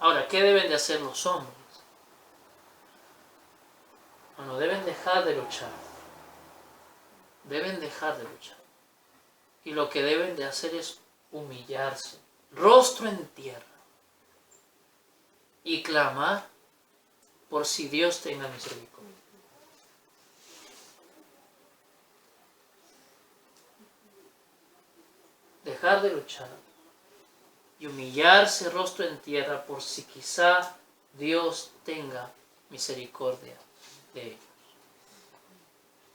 Ahora, ¿qué deben de hacer los hombres? Bueno, deben dejar de luchar. Deben dejar de luchar. Y lo que deben de hacer es humillarse, rostro en tierra, y clamar por si Dios tenga misericordia. Dejar de luchar y humillarse rostro en tierra por si quizá Dios tenga misericordia de ellos.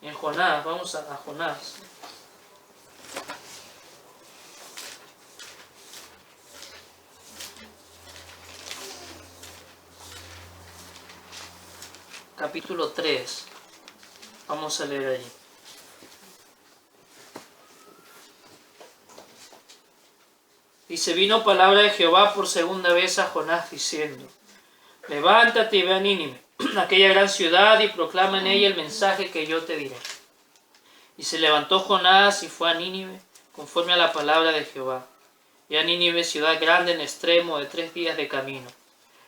En Jonás, vamos a Jonás. Capítulo 3. Vamos a leer allí. Dice, vino palabra de Jehová por segunda vez a Jonás diciendo, levántate y ve a Nínive, aquella gran ciudad, y proclama en ella el mensaje que yo te diré. Y se levantó Jonás y fue a Nínive, conforme a la palabra de Jehová. Y a Nínive, ciudad grande en extremo de 3 días de camino.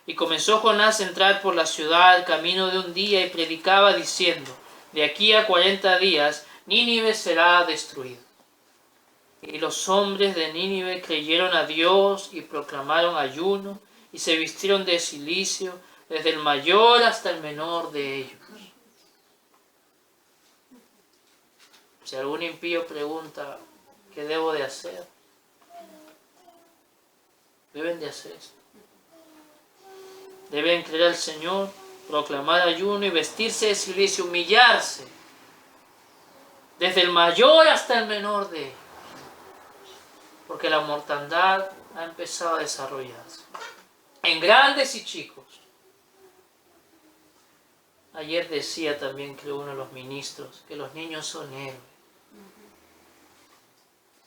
Y comenzó Jonás a entrar por la ciudad al camino de un día y predicaba diciendo, de aquí a 40 días Nínive será destruido. Y los hombres de Nínive creyeron a Dios y proclamaron ayuno y se vistieron de cilicio, desde el mayor hasta el menor de ellos. Si algún impío pregunta, ¿qué debo de hacer? Deben de hacer esto. Deben creer al Señor, proclamar ayuno y vestirse de cilicio, humillarse, desde el mayor hasta el menor de ellos. Porque la mortandad ha empezado a desarrollarse, en grandes y chicos. Ayer decía también, creo, uno de los ministros, que los niños son héroes.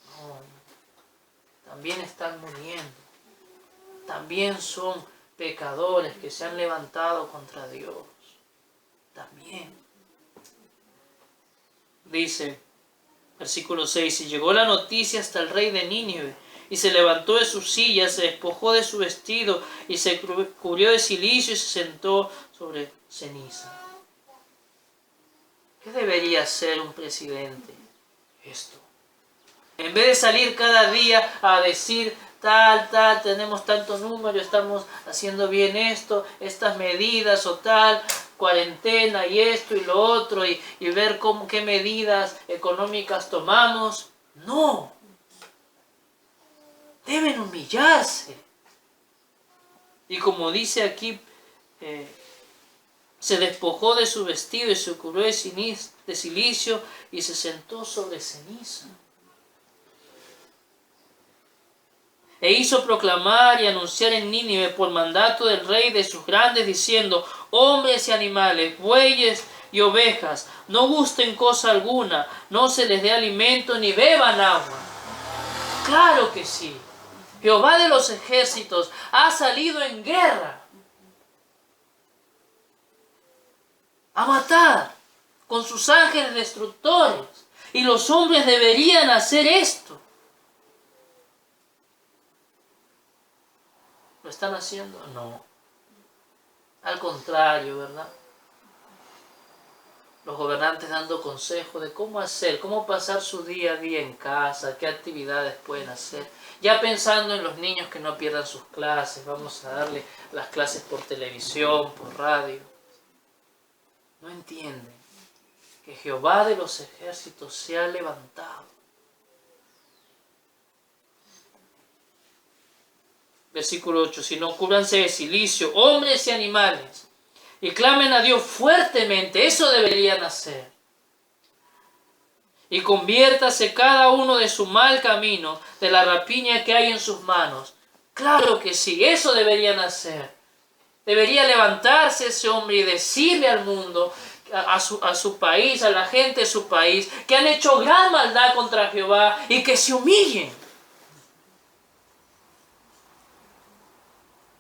No, también están muriendo. También son pecadores que se han levantado contra Dios. También. Dice, versículo 6, y llegó la noticia hasta el rey de Nínive, y se levantó de su silla, se despojó de su vestido, y se cubrió de cilicio y se sentó sobre ceniza. ¿Qué debería hacer un presidente? Esto. En vez de salir cada día a decir, tal, tenemos tanto número, estamos haciendo bien esto, estas medidas o tal, cuarentena y esto y lo otro, y ver qué medidas económicas tomamos. No. Deben humillarse. Y como dice aquí, se despojó de su vestido y se cubrió de cilicio y se sentó sobre ceniza. E hizo proclamar y anunciar en Nínive por mandato del rey de sus grandes, diciendo, hombres y animales, bueyes y ovejas, no gusten cosa alguna, no se les dé alimento ni beban agua. Claro que sí. Jehová de los ejércitos ha salido en guerra a matar con sus ángeles destructores. Y los hombres deberían hacer esto. ¿Lo están haciendo? No. Al contrario, ¿verdad? Los gobernantes dando consejos de cómo hacer, cómo pasar su día a día en casa, qué actividades pueden hacer. Ya pensando en los niños que no pierdan sus clases, vamos a darle las clases por televisión, por radio. No entienden que Jehová de los ejércitos se ha levantado. Versículo 8, sino cúbranse de cilicio, hombres y animales, y clamen a Dios fuertemente, eso deberían hacer. Y conviértase cada uno de su mal camino, de la rapiña que hay en sus manos. Claro que sí, eso deberían hacer. Debería levantarse ese hombre y decirle al mundo, a su país, a la gente de su país, que han hecho gran maldad contra Jehová y que se humillen.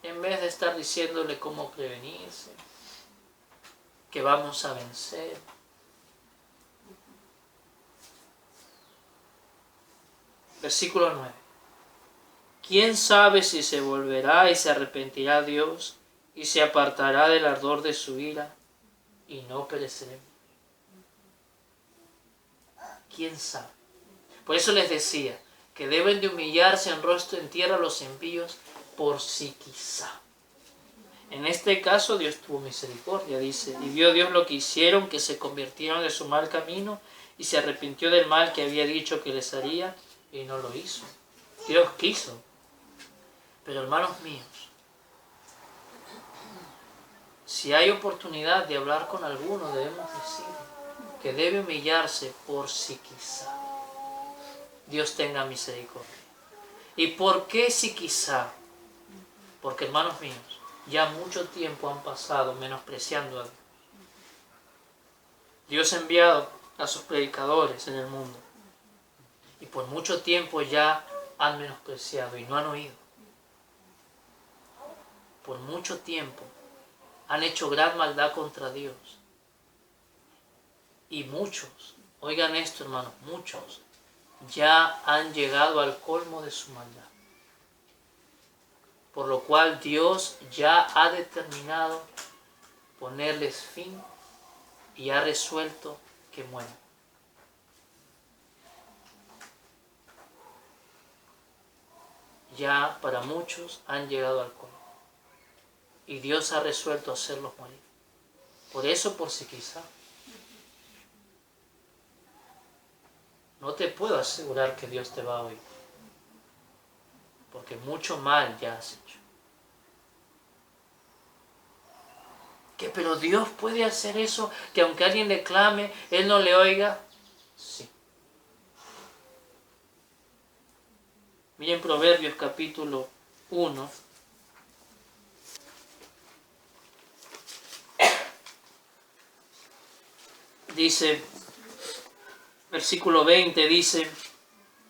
En vez de estar diciéndole cómo prevenirse, que vamos a vencer. Versículo 9. ¿Quién sabe si se volverá y se arrepentirá Dios y se apartará del ardor de su ira y no pereceremos? ¿Quién sabe? Por eso les decía que deben de humillarse en rostro en tierra los impíos por si quizá. En este caso Dios tuvo misericordia, dice, y vio Dios lo que hicieron, que se convirtieron de su mal camino y se arrepintió del mal que había dicho que les haría y no lo hizo. Dios quiso. Pero hermanos míos, si hay oportunidad de hablar con alguno, debemos decir que debe humillarse por si quizá Dios tenga misericordia. ¿Y por qué si quizá? Porque hermanos míos, ya mucho tiempo han pasado menospreciando a Dios. Dios ha enviado a sus predicadores en el mundo y por mucho tiempo ya han menospreciado y no han oído. Por mucho tiempo han hecho gran maldad contra Dios. Y muchos, oigan esto hermanos, muchos ya han llegado al colmo de su maldad. Por lo cual Dios ya ha determinado ponerles fin y ha resuelto que mueran. Ya para muchos han llegado al colmo. Y Dios ha resuelto hacerlos morir. Por eso, por si quizá. No te puedo asegurar que Dios te va a oír. Porque mucho mal ya has hecho. ¿Qué? ¿Pero Dios puede hacer eso? ¿Que aunque alguien le clame, Él no le oiga? Sí. Miren Proverbios capítulo 1. Dice, versículo 20, dice,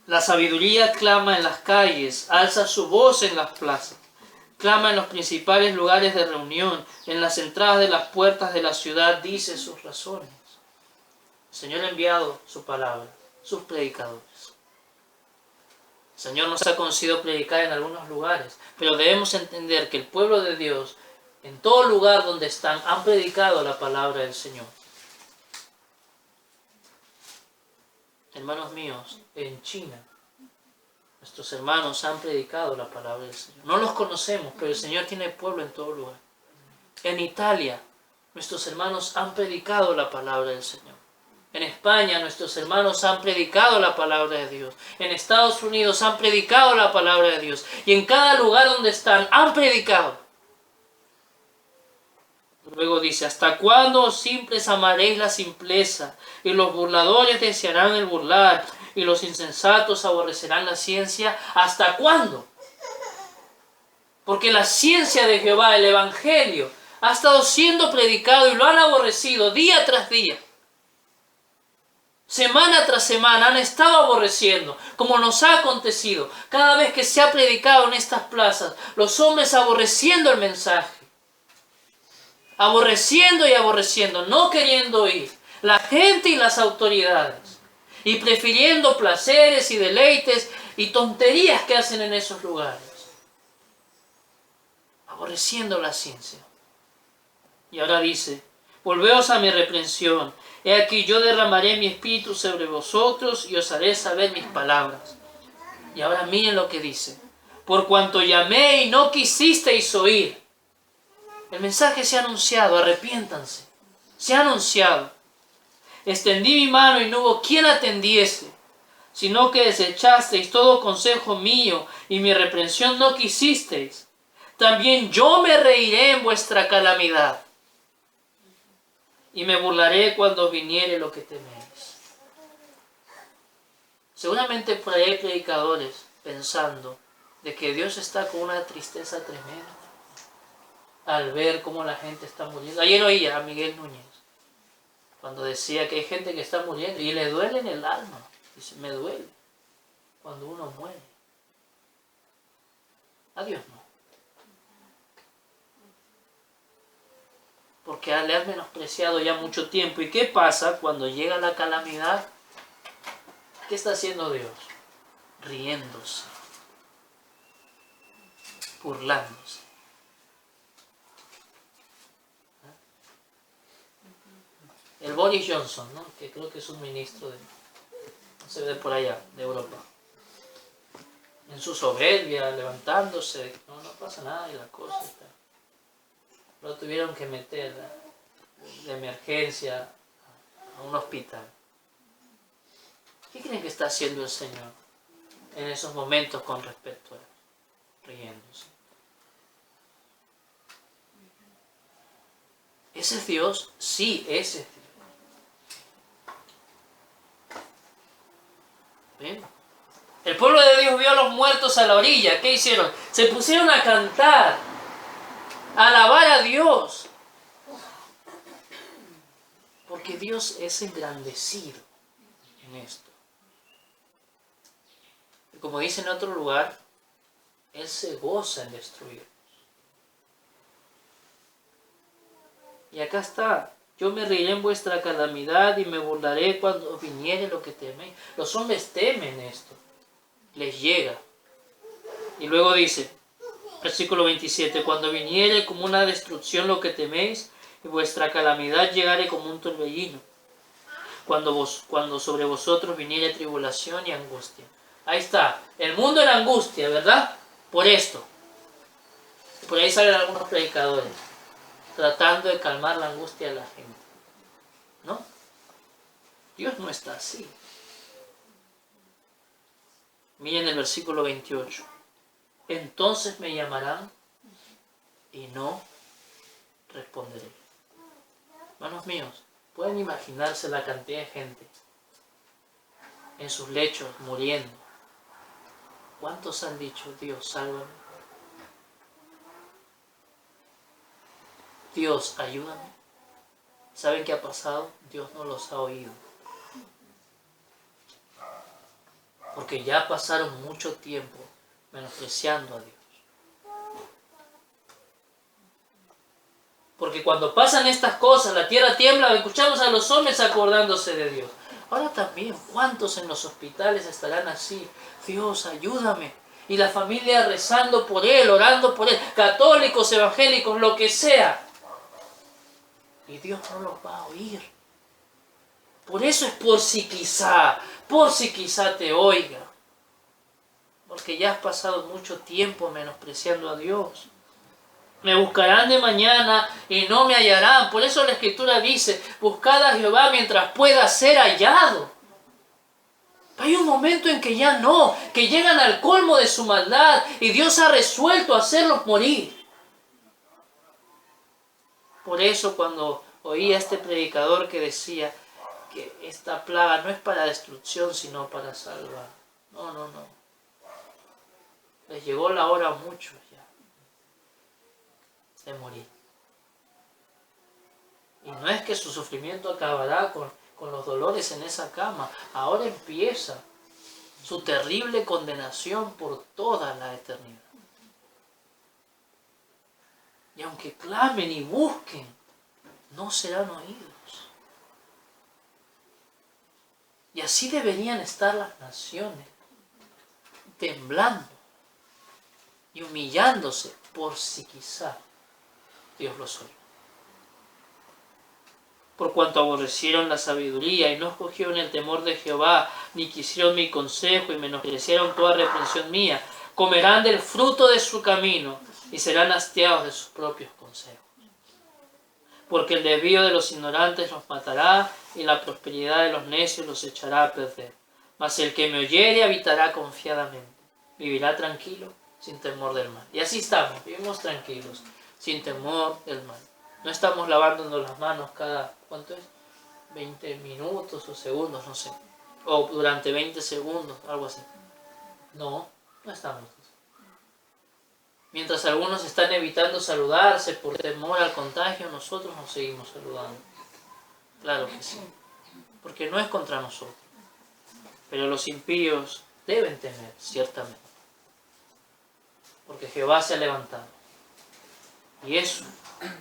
la sabiduría clama en las calles, alza su voz en las plazas, clama en los principales lugares de reunión, en las entradas de las puertas de la ciudad, dice sus razones. El Señor ha enviado su palabra, sus predicadores. El Señor nos ha concedido predicar en algunos lugares, pero debemos entender que el pueblo de Dios, en todo lugar donde están, han predicado la palabra del Señor. Hermanos míos, en China, nuestros hermanos han predicado la palabra del Señor. No los conocemos, pero el Señor tiene pueblo en todo lugar. En Italia, nuestros hermanos han predicado la palabra del Señor. En España, nuestros hermanos han predicado la palabra de Dios. En Estados Unidos han predicado la palabra de Dios. Y en cada lugar donde están, han predicado. Luego dice, ¿hasta cuándo, simples, amaréis la simpleza? Y los burladores desearán el burlar, y los insensatos aborrecerán la ciencia. ¿Hasta cuándo? Porque la ciencia de Jehová, el Evangelio, ha estado siendo predicado y lo han aborrecido día tras día. Semana tras semana han estado aborreciendo, como nos ha acontecido. Cada vez que se ha predicado en estas plazas, los hombres aborreciendo el mensaje. Aborreciendo y aborreciendo, no queriendo oír. La gente y las autoridades. Y prefiriendo placeres y deleites y tonterías que hacen en esos lugares. Aborreciendo la ciencia. Y ahora dice, volveos a mi reprensión. He aquí yo derramaré mi espíritu sobre vosotros y os haré saber mis palabras. Y ahora miren lo que dice. Por cuanto llamé y no quisisteis oír. El mensaje se ha anunciado, arrepiéntanse. Se ha anunciado. Extendí mi mano y no hubo quien atendiese, sino que desechasteis todo consejo mío y mi reprensión no quisisteis. También yo me reiré en vuestra calamidad y me burlaré cuando viniere lo que teméis. Seguramente por ahí hay predicadores pensando de que Dios está con una tristeza tremenda al ver cómo la gente está muriendo. Ayer oía a Miguel Núñez cuando decía que hay gente que está muriendo y le duele en el alma. Dice, me duele cuando uno muere. A Dios no. Porque le has menospreciado ya mucho tiempo. ¿Y qué pasa cuando llega la calamidad? ¿Qué está haciendo Dios? Riéndose. burlándose. El Boris Johnson, ¿no? Que creo que es un ministro de, no sé, de por allá, de Europa. En su soberbia, levantándose, no pasa nada y la cosa está. Lo tuvieron que meter de emergencia a un hospital. ¿Qué creen que está haciendo el Señor en esos momentos con respecto a él? Riéndose. ¿Ese es Dios? Sí, ese es Dios. ¿Ven? El pueblo de Dios vio a los muertos a la orilla. ¿Qué hicieron? Se pusieron a cantar, a alabar a Dios. Porque Dios es engrandecido en esto. Y como dice en otro lugar, Él se goza en destruir. Y acá está. Yo me reiré en vuestra calamidad y me burlaré cuando viniere lo que teméis. Los hombres temen esto. Les llega. Y luego dice, versículo 27, cuando viniere como una destrucción lo que teméis, y vuestra calamidad llegare como un torbellino, cuando sobre vosotros viniere tribulación y angustia. Ahí está, el mundo en angustia, ¿verdad? Por esto. Por ahí salen algunos predicadores, tratando de calmar la angustia de la gente. ¿No? Dios no está así. Miren el versículo 28. Entonces me llamarán y no responderé. Hermanos míos, pueden imaginarse la cantidad de gente en sus lechos muriendo. ¿Cuántos han dicho, Dios, sálvame? Dios, ayúdame. ¿Saben qué ha pasado? Dios no los ha oído. Porque ya pasaron mucho tiempo menospreciando a Dios. Porque cuando pasan estas cosas, la tierra tiembla, escuchamos a los hombres acordándose de Dios. Ahora también, ¿cuántos en los hospitales estarán así? Dios, ayúdame. Y la familia rezando por él, orando por él, católicos, evangélicos, lo que sea. Y Dios no los va a oír. Por eso es por si quizá te oiga. Porque ya has pasado mucho tiempo menospreciando a Dios. Me buscarán de mañana y no me hallarán. Por eso la Escritura dice, buscad a Jehová mientras pueda ser hallado. Hay un momento en que ya no, que llegan al colmo de su maldad y Dios ha resuelto hacerlos morir. Por eso cuando oí a este predicador que decía que esta plaga no es para destrucción sino para salvar. No. Les llegó la hora a muchos ya de morir. Y no es que su sufrimiento acabará con los dolores en esa cama. Ahora empieza su terrible condenación por toda la eternidad. Y aunque clamen y busquen, no serán oídos. Y así deberían estar las naciones, temblando y humillándose por si quizá Dios los oye. Por cuanto aborrecieron la sabiduría y no escogieron el temor de Jehová, ni quisieron mi consejo y menospreciaron toda reprensión mía, comerán del fruto de su camino y serán hastiados de sus propios consejos. Porque el desvío de los ignorantes los matará y la prosperidad de los necios los echará a perder. Mas el que me oyere habitará confiadamente, vivirá tranquilo, sin temor del mal. Y así estamos, vivimos tranquilos, sin temor del mal. No estamos lavándonos las manos cada, ¿cuánto es? 20 minutos o segundos, no sé. O durante 20 segundos, algo así. No estamos. Mientras algunos están evitando saludarse por temor al contagio, nosotros nos seguimos saludando. Claro que sí. Porque no es contra nosotros. Pero los impíos deben temer, ciertamente. Porque Jehová se ha levantado. Y eso,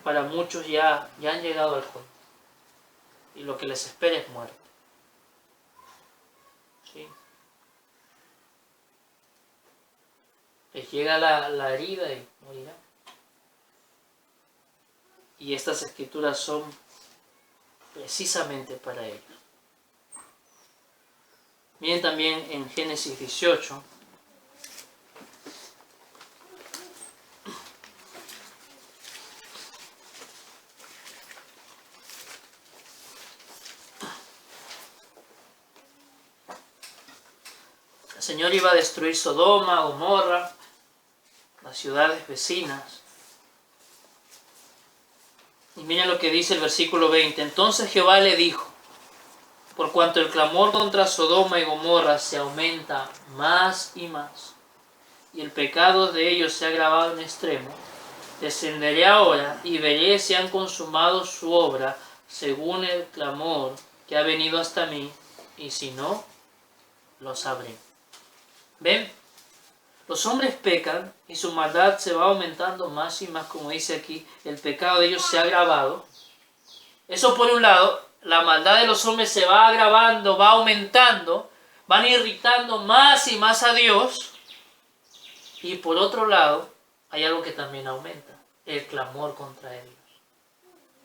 para muchos ya han llegado al colmo. Y lo que les espera es muerte. ¿Sí? Les llega la herida y morirán. Y estas escrituras son precisamente para ellos. Miren también en Génesis 18. El Señor iba a destruir Sodoma, Gomorra, las ciudades vecinas. Y miren lo que dice el versículo 20. Entonces Jehová le dijo: por cuanto el clamor contra Sodoma y Gomorra se aumenta más y más, y el pecado de ellos se ha agravado en extremo, descenderé ahora y veré si han consumado su obra según el clamor que ha venido hasta mí, y si no, lo sabré. ¿Ven? Los hombres pecan y su maldad se va aumentando más y más, como dice aquí, el pecado de ellos se ha agravado. Eso por un lado, la maldad de los hombres se va agravando, va aumentando, van irritando más y más a Dios. Y por otro lado, hay algo que también aumenta, el clamor contra ellos.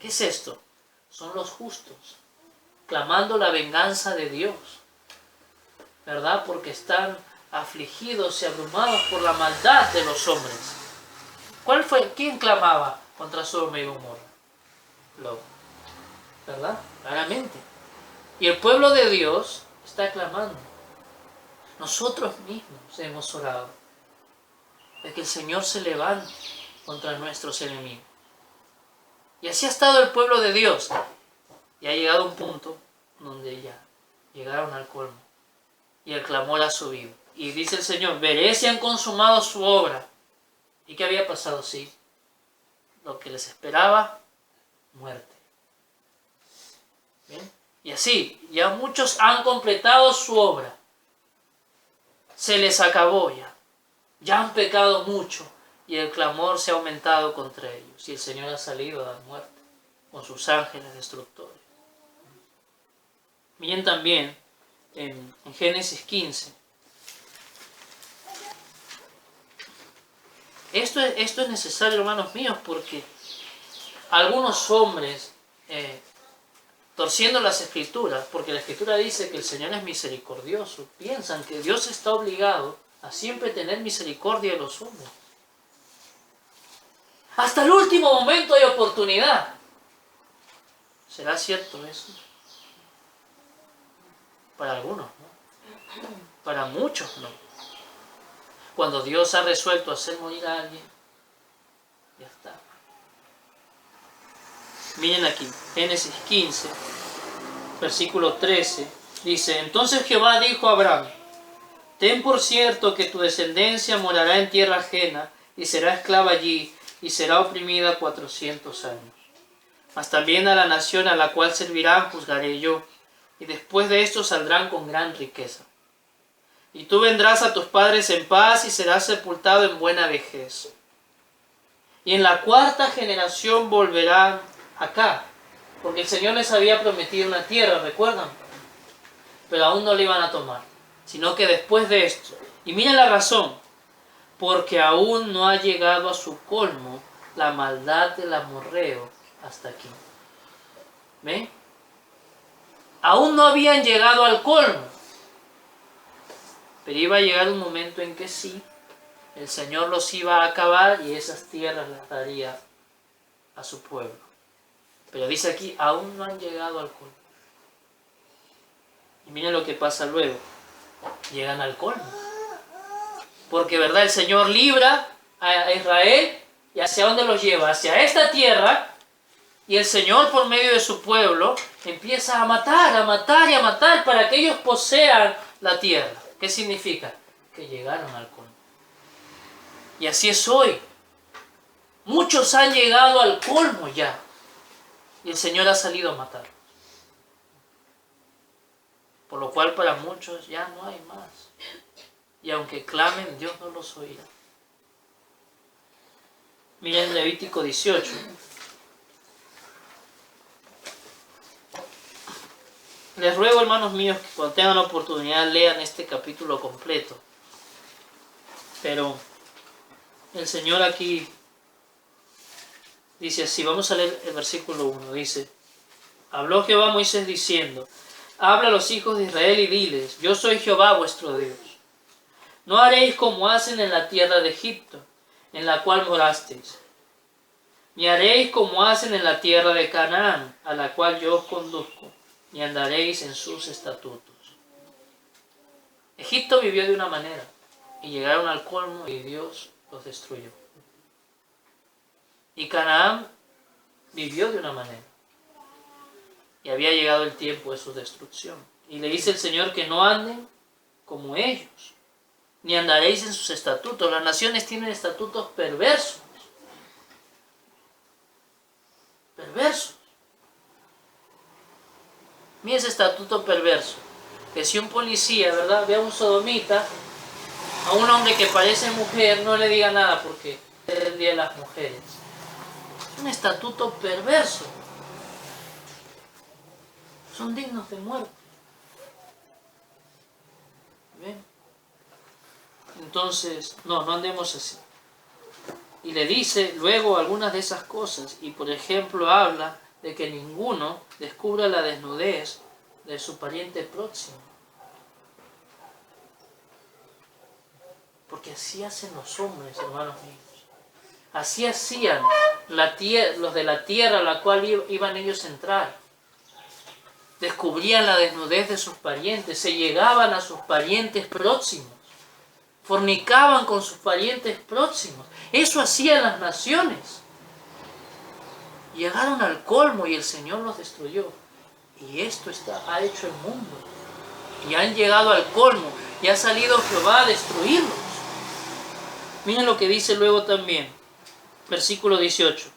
¿Qué es esto? Son los justos, clamando la venganza de Dios, ¿verdad? Porque están afligidos y abrumados por la maldad de los hombres. ¿Quién clamaba contra Sodoma y Gomorra? Lot, ¿verdad? Claramente. Y el pueblo de Dios está clamando. Nosotros mismos hemos orado de que el Señor se levante contra nuestros enemigos. Y así ha estado el pueblo de Dios. Y ha llegado un punto donde ya llegaron al colmo. Y el clamor ha subido. Y dice el Señor: veré si han consumado su obra. ¿Y qué había pasado? Sí, lo que les esperaba, muerte. ¿Bien? Y así, ya muchos han completado su obra. Se les acabó ya. Ya han pecado mucho. Y el clamor se ha aumentado contra ellos. Y el Señor ha salido a dar muerte con sus ángeles destructores. Miren también en Génesis 15. Esto es necesario, hermanos míos, porque algunos hombres, torciendo las escrituras, porque la escritura dice que el Señor es misericordioso, piensan que Dios está obligado a siempre tener misericordia de los hombres. Hasta el último momento hay oportunidad. ¿Será cierto eso? Para algunos, ¿no? Para muchos, no. Cuando Dios ha resuelto hacer morir a alguien, ya está. Miren aquí, Génesis 15, versículo 13, dice: entonces Jehová dijo a Abraham: ten por cierto que tu descendencia morará en tierra ajena, y será esclava allí, y será oprimida 400 años. Mas también a la nación a la cual servirán juzgaré yo, y después de esto saldrán con gran riqueza. Y tú vendrás a tus padres en paz y serás sepultado en buena vejez. Y en la cuarta generación volverán acá, porque el Señor les había prometido una tierra, ¿recuerdan? Pero aún no la iban a tomar, sino que después de esto. Y miren la razón: porque aún no ha llegado a su colmo la maldad del amorreo hasta aquí. ¿Ven? Aún no habían llegado al colmo. Pero iba a llegar un momento en que sí, el Señor los iba a acabar y esas tierras las daría a su pueblo. Pero dice aquí: aún no han llegado al colmo. Y miren lo que pasa luego. Llegan al colmo. Porque, ¿verdad? El Señor libra a Israel. ¿Y hacia dónde los lleva? Hacia esta tierra. Y el Señor, por medio de su pueblo, empieza a matar y a matar para que ellos posean la tierra. ¿Qué significa? Que llegaron al colmo. Y así es hoy. Muchos han llegado al colmo ya. Y el Señor ha salido a matar. Por lo cual para muchos ya no hay más. Y aunque clamen, Dios no los oirá. Miren Levítico 18. Les ruego, hermanos míos, que cuando tengan la oportunidad lean este capítulo completo. Pero el Señor aquí Dice así, vamos a leer el versículo 1. Dice, habló Jehová a Moisés diciendo, habla a los hijos de Israel y diles, yo soy Jehová vuestro Dios. No haréis como hacen en la tierra de Egipto, en la cual morasteis, ni haréis como hacen en la tierra de Canaán, a la cual yo os conduzco, ni andaréis en sus estatutos. Egipto vivió de una manera, y llegaron al colmo y Dios los destruyó. Y Canaán vivió de una manera, y había llegado el tiempo de su destrucción. Y le dice el Señor que no anden como ellos, ni andaréis en sus estatutos. Las naciones tienen estatutos perversos. Perversos. Mira ese estatuto perverso. Que si un policía, ¿verdad?, ve a un sodomita, a un hombre que parece mujer, no le diga nada porque es el día de las mujeres. Es un estatuto perverso. Son dignos de muerte. ¿Ven? Entonces, no andemos así. Y le dice luego algunas de esas cosas. Y por ejemplo habla de que ninguno descubra la desnudez de su pariente próximo. Porque así hacen los hombres, hermanos míos. Así hacían los de la tierra a la cual iban ellos a entrar. Descubrían la desnudez de sus parientes, se llegaban a sus parientes próximos, fornicaban con sus parientes próximos. Eso hacían las naciones. Llegaron al colmo y el Señor los destruyó. Y esto ha hecho el mundo. Y han llegado al colmo y ha salido Jehová a destruirlos. Miren lo que dice luego también, versículo 18.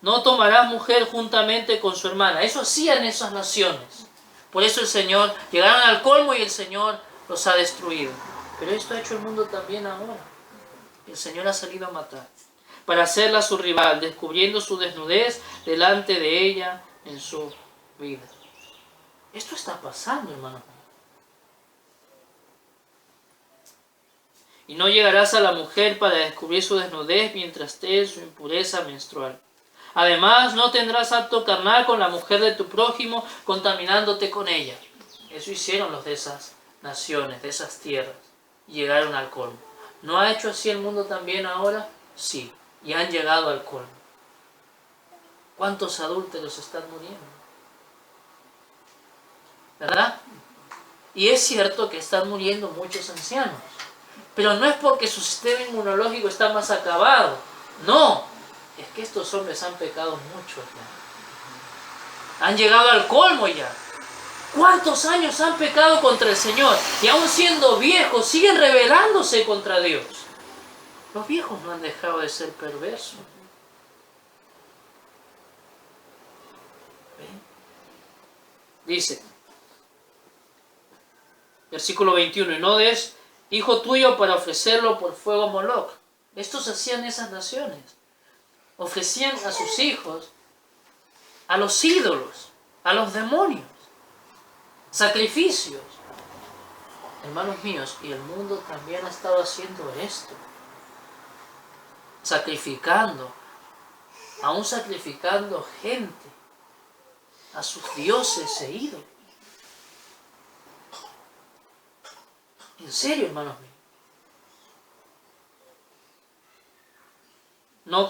No tomarás mujer juntamente con su hermana. Eso hacían esas naciones. Por eso el Señor, llegaron al colmo y el Señor los ha destruido. Pero esto ha hecho el mundo también ahora. El Señor ha salido a matar, para hacerla su rival, descubriendo su desnudez delante de ella en su vida. Esto está pasando, hermano. Y no llegarás a la mujer para descubrir su desnudez mientras esté en su impureza menstrual. Además, no tendrás acto carnal con la mujer de tu prójimo, contaminándote con ella. Eso hicieron los de esas naciones, de esas tierras. Y llegaron al colmo. ¿No ha hecho así el mundo también ahora? Sí. Y han llegado al colmo. ¿Cuántos adúlteros están muriendo? ¿Verdad? Y es cierto que están muriendo muchos ancianos. Pero no es porque su sistema inmunológico está más acabado. No. Es que estos hombres han pecado mucho ya. Han llegado al colmo ya. ¿Cuántos años han pecado contra el Señor? Y aún siendo viejos, siguen rebelándose contra Dios. Los viejos no han dejado de ser perversos. ¿Ven? Dice, versículo 21, y no des hijo tuyo para ofrecerlo por fuego a Moloc. Estos hacían esas naciones. Ofrecían a sus hijos a los ídolos, a los demonios, sacrificios. Hermanos míos, y el mundo también ha estado haciendo esto. Sacrificando, aún sacrificando gente a sus dioses e ídolos. En serio, hermanos míos. No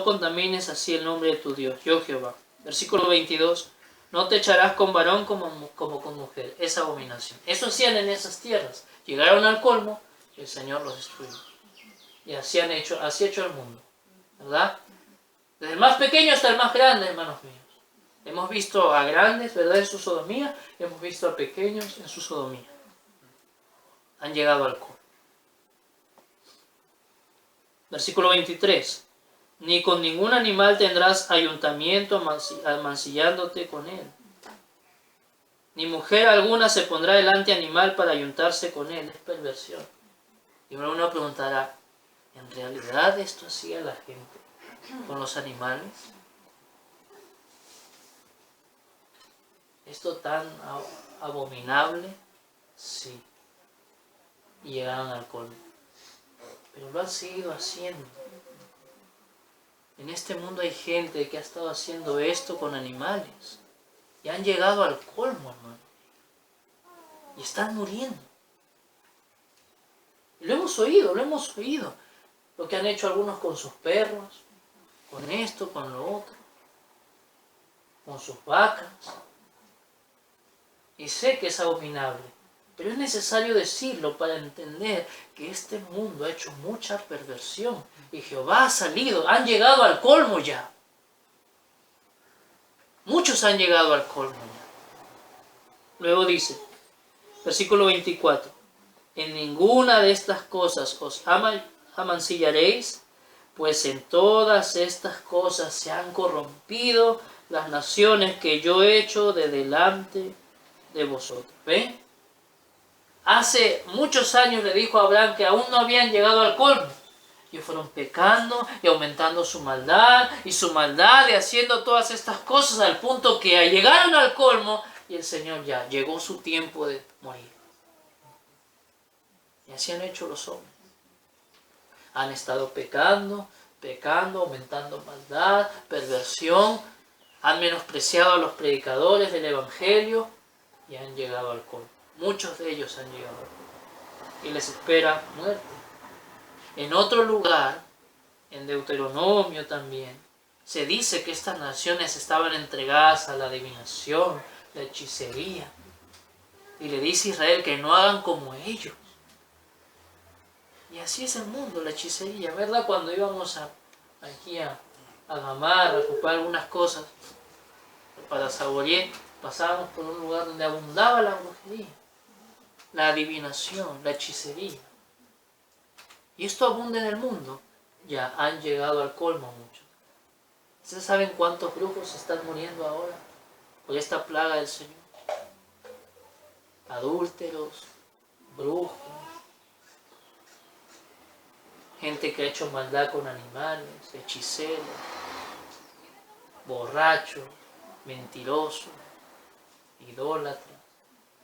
contamines así el nombre de tu Dios, yo Jehová. Versículo 22. No te echarás con varón como con mujer. Esa abominación. Eso hacían en esas tierras. Llegaron al colmo y el Señor los destruyó. Y así ha hecho el mundo. ¿Verdad? Desde el más pequeño hasta el más grande, hermanos míos. Hemos visto a grandes, ¿verdad?, en su sodomía. Hemos visto a pequeños en su sodomía. Han llegado al colmo. Versículo 23. Ni con ningún animal tendrás ayuntamiento amancillándote con él. Ni mujer alguna se pondrá delante animal para ayuntarse con él. Es perversión. Y uno preguntará, ¿en realidad esto hacía la gente con los animales? ¿Esto tan abominable? Sí. Y llegaron al colmo. Pero lo han seguido haciendo. En este mundo hay gente que ha estado haciendo esto con animales. Y han llegado al colmo, hermano. Y están muriendo. Y lo hemos oído, lo hemos oído. Lo que han hecho algunos con sus perros, con esto, con lo otro, con sus vacas. Y sé que es abominable, pero es necesario decirlo para entender que este mundo ha hecho mucha perversión. Y Jehová ha salido, han llegado al colmo ya. Muchos han llegado al colmo ya. Luego dice, versículo 24, en ninguna de estas cosas os amancillaréis, pues en todas estas cosas se han corrompido las naciones que yo he hecho de delante de vosotros. ¿Ven? Hace muchos años le dijo a Abraham que aún no habían llegado al colmo. Ellos fueron pecando y aumentando su maldad y haciendo todas estas cosas al punto que llegaron al colmo y el Señor ya llegó su tiempo de morir. Y así han hecho los hombres. Han estado pecando, aumentando maldad, perversión, han menospreciado a los predicadores del Evangelio y han llegado al colmo. Muchos de ellos han llegado al colmo y les espera muerte. En otro lugar, en Deuteronomio también, se dice que estas naciones estaban entregadas a la adivinación, la hechicería. Y le dice a Israel que no hagan como ellos. Y así es el mundo, la hechicería, ¿verdad? Cuando íbamos aquí a Gamar, a ocupar algunas cosas para saborear, pasábamos por un lugar donde abundaba la brujería, la adivinación, la hechicería. Y esto abunda en el mundo. Ya han llegado al colmo muchos. ¿Ustedes saben cuántos brujos están muriendo ahora por esta plaga del Señor? Adúlteros, brujos, gente que ha hecho maldad con animales, hechiceros, borrachos, mentirosos, idólatras,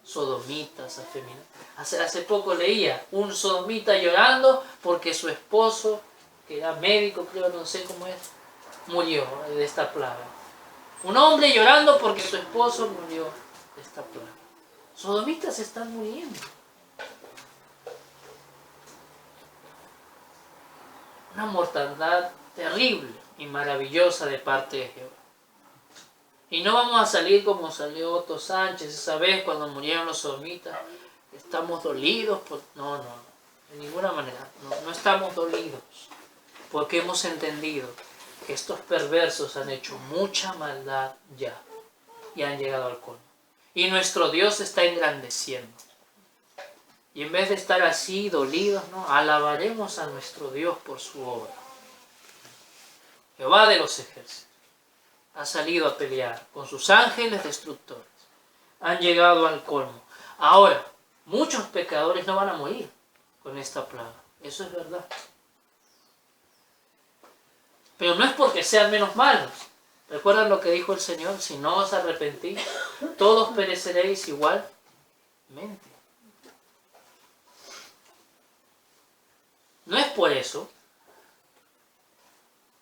sodomitas, afeminados. Hace poco leía un sodomita llorando porque su esposo, que era médico, creo, no sé cómo es, murió de esta plaga. Un hombre llorando porque su esposo murió de esta plaga. Sodomitas están muriendo. Una mortandad terrible y maravillosa de parte de Jehová. Y no vamos a salir como salió Otto Sánchez esa vez cuando murieron los sodomitas. Estamos dolidos. No, de ninguna manera. No estamos dolidos. Porque hemos entendido que estos perversos han hecho mucha maldad ya. Y han llegado al colmo. Y nuestro Dios está engrandeciendo. Y en vez de estar así dolidos, ¿no? Alabaremos a nuestro Dios por su obra. Jehová de los ejércitos ha salido a pelear con sus ángeles destructores. Han llegado al colmo. Ahora, muchos pecadores no van a morir con esta plaga. Eso es verdad. Pero no es porque sean menos malos. ¿Recuerdan lo que dijo el Señor? Si no os arrepentís, todos pereceréis igualmente. No es por eso.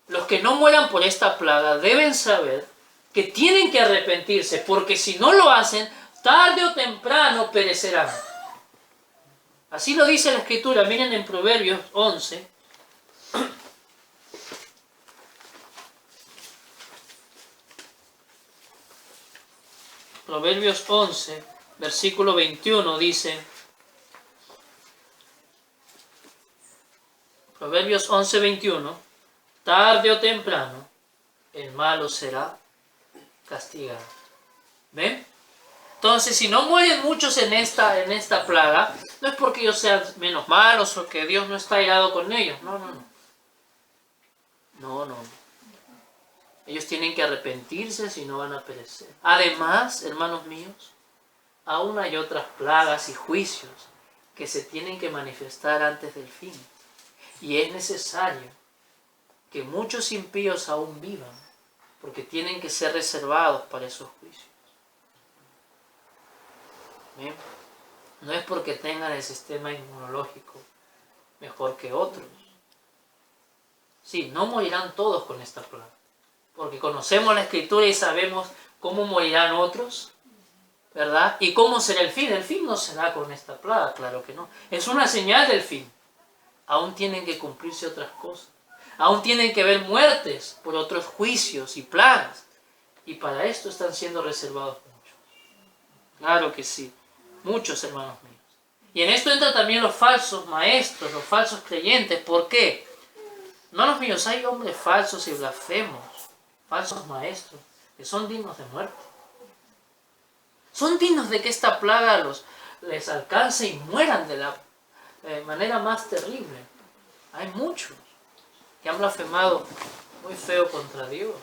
Los que no mueran por esta plaga deben saber que tienen que arrepentirse, porque si no lo hacen, tarde o temprano perecerán. Así lo dice la Escritura. Miren en Proverbios 11. Proverbios 11, versículo 21 dice, Proverbios 11, 21, tarde o temprano el malo será castigado. ¿Ven? Entonces, si no mueren muchos en esta plaga, no es porque ellos sean menos malos o que Dios no está airado con ellos. No. Ellos tienen que arrepentirse si no van a perecer. Además, hermanos míos, aún hay otras plagas y juicios que se tienen que manifestar antes del fin. Y es necesario que muchos impíos aún vivan, porque tienen que ser reservados para esos juicios. ¿Bien? No es porque tengan el sistema inmunológico mejor que otros. Sí, no morirán todos con esta plaga. Porque conocemos la Escritura y sabemos cómo morirán otros, ¿verdad? ¿Y cómo será el fin? El fin no será con esta plaga, claro que no. Es una señal del fin. Aún tienen que cumplirse otras cosas. Aún tienen que haber muertes por otros juicios y plagas. Y para esto están siendo reservados muchos. Claro que sí. Muchos, hermanos míos. Y en esto entran también los falsos maestros, los falsos creyentes. ¿Por qué? Hermanos míos, hay hombres falsos y blasfemos, falsos maestros, que son dignos de muerte. Son dignos de que esta plaga les alcance y mueran de la manera más terrible. Hay muchos que han blasfemado muy feo contra Dios.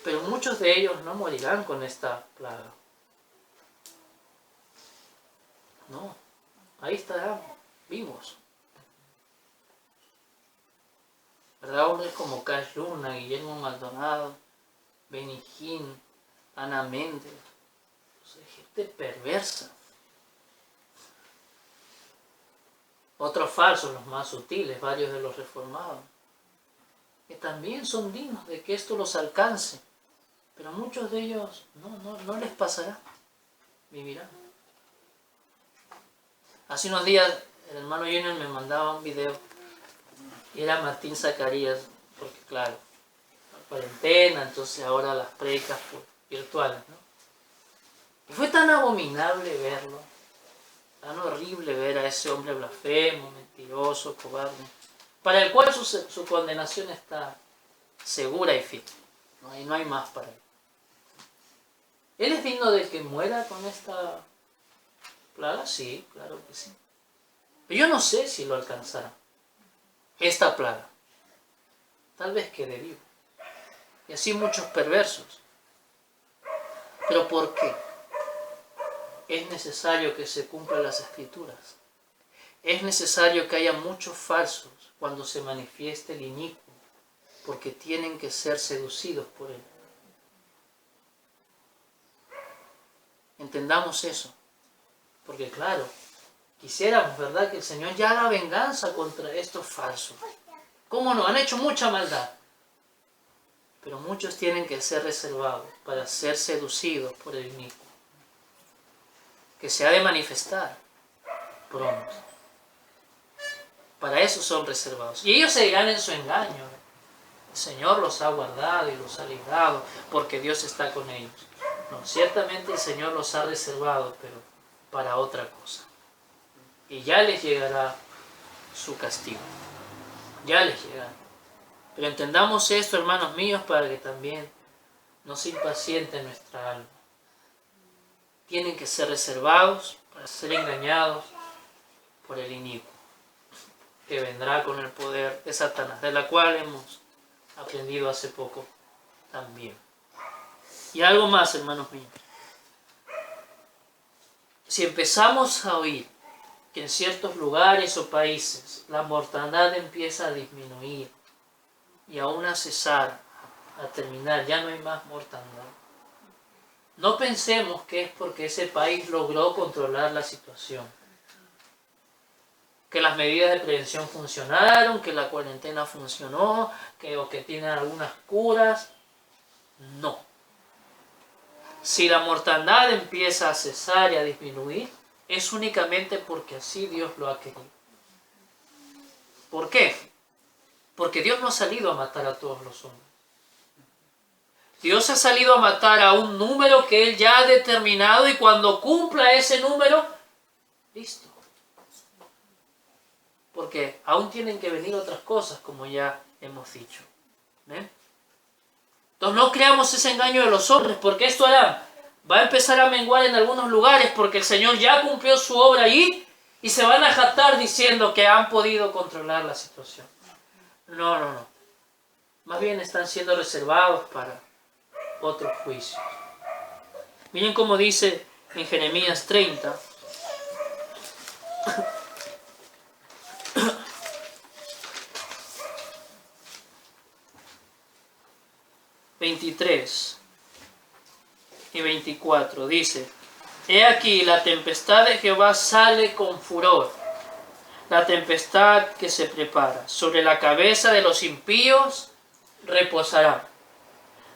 Pero muchos de ellos no morirán con esta plaga. No, ahí estarán vivos. ¿Verdad? Hombres como Cash Luna, Guillermo Maldonado, Benny Hinn, Ana Méndez. Gente perversa. Otros falsos, los más sutiles, varios de los reformados, que también son dignos de que esto los alcance. Pero muchos de ellos no les pasará. Vivirán. Hace unos días el hermano Junior me mandaba un video y era Martín Zacarías, porque claro, la cuarentena, entonces ahora las predicas virtuales, ¿no? Y fue tan abominable verlo, tan horrible ver a ese hombre blasfemo, mentiroso, cobarde, para el cual su condenación está segura y firme, no hay más para él. ¿Él es digno de que muera con esta plaga? Sí, claro que sí. Pero yo no sé si lo alcanzará. Esta plaga. Tal vez quede vivo. Y así muchos perversos. ¿Pero por qué? Es necesario que se cumplan las Escrituras. Es necesario que haya muchos falsos cuando se manifieste el inicuo, porque tienen que ser seducidos por él. Entendamos eso. Porque claro, quisiéramos, ¿verdad?, que el Señor ya haga venganza contra estos falsos. ¿Cómo no? Han hecho mucha maldad. Pero muchos tienen que ser reservados para ser seducidos por el inicuo, que se ha de manifestar pronto. Para eso son reservados. Y ellos seguirán en su engaño. El Señor los ha guardado y los ha librado porque Dios está con ellos. No, ciertamente el Señor los ha reservado, pero para otra cosa. Y ya les llegará su castigo. Ya les llegará. Pero entendamos esto, hermanos míos, para que también no se impaciente nuestra alma. Tienen que ser reservados para ser engañados por el inicuo, que vendrá con el poder de Satanás, de la cual hemos aprendido hace poco también. Y algo más, hermanos míos. Si empezamos a oír que en ciertos lugares o países la mortandad empieza a disminuir y aún a cesar, a terminar, ya no hay más mortandad, no pensemos que es porque ese país logró controlar la situación, que las medidas de prevención funcionaron, que la cuarentena funcionó, o que tienen algunas curas. No. Si la mortandad empieza a cesar y a disminuir, es únicamente porque así Dios lo ha querido. ¿Por qué? Porque Dios no ha salido a matar a todos los hombres. Dios ha salido a matar a un número que Él ya ha determinado, y cuando cumpla ese número, listo. Porque aún tienen que venir otras cosas, como ya hemos dicho. ¿Ven? Entonces no creamos ese engaño de los hombres, porque esto va a empezar a menguar en algunos lugares, porque el Señor ya cumplió su obra allí, y se van a jactar diciendo que han podido controlar la situación. No. Más bien están siendo reservados para otros juicios. Miren cómo dice en Jeremías 30. ...23 y 24... dice: He aquí, la tempestad de Jehová sale con furor, la tempestad que se prepara. Sobre la cabeza de los impíos reposará.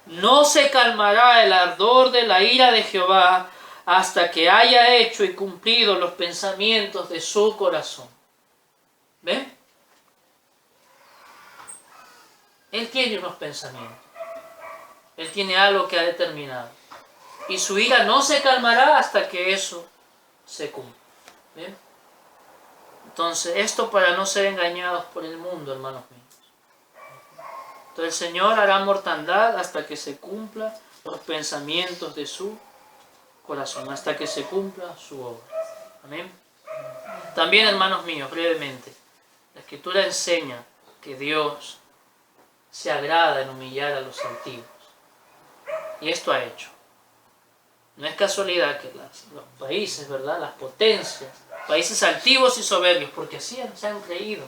No se calmará el ardor de la ira de Jehová hasta que haya hecho y cumplido los pensamientos de su corazón. ¿Ven? Él tiene unos pensamientos. Él tiene algo que ha determinado. Y su ira no se calmará hasta que eso se cumpla. ¿Ven? Entonces, esto para no ser engañados por el mundo, hermanos míos. Entonces el Señor hará mortandad hasta que se cumplan los pensamientos de su corazón, hasta que se cumpla su obra. Amén. También, hermanos míos, brevemente, la Escritura enseña que Dios se agrada en humillar a los altivos. Y esto ha hecho. No es casualidad que los países, ¿verdad?, las potencias, países altivos y soberbios, porque así se han creído,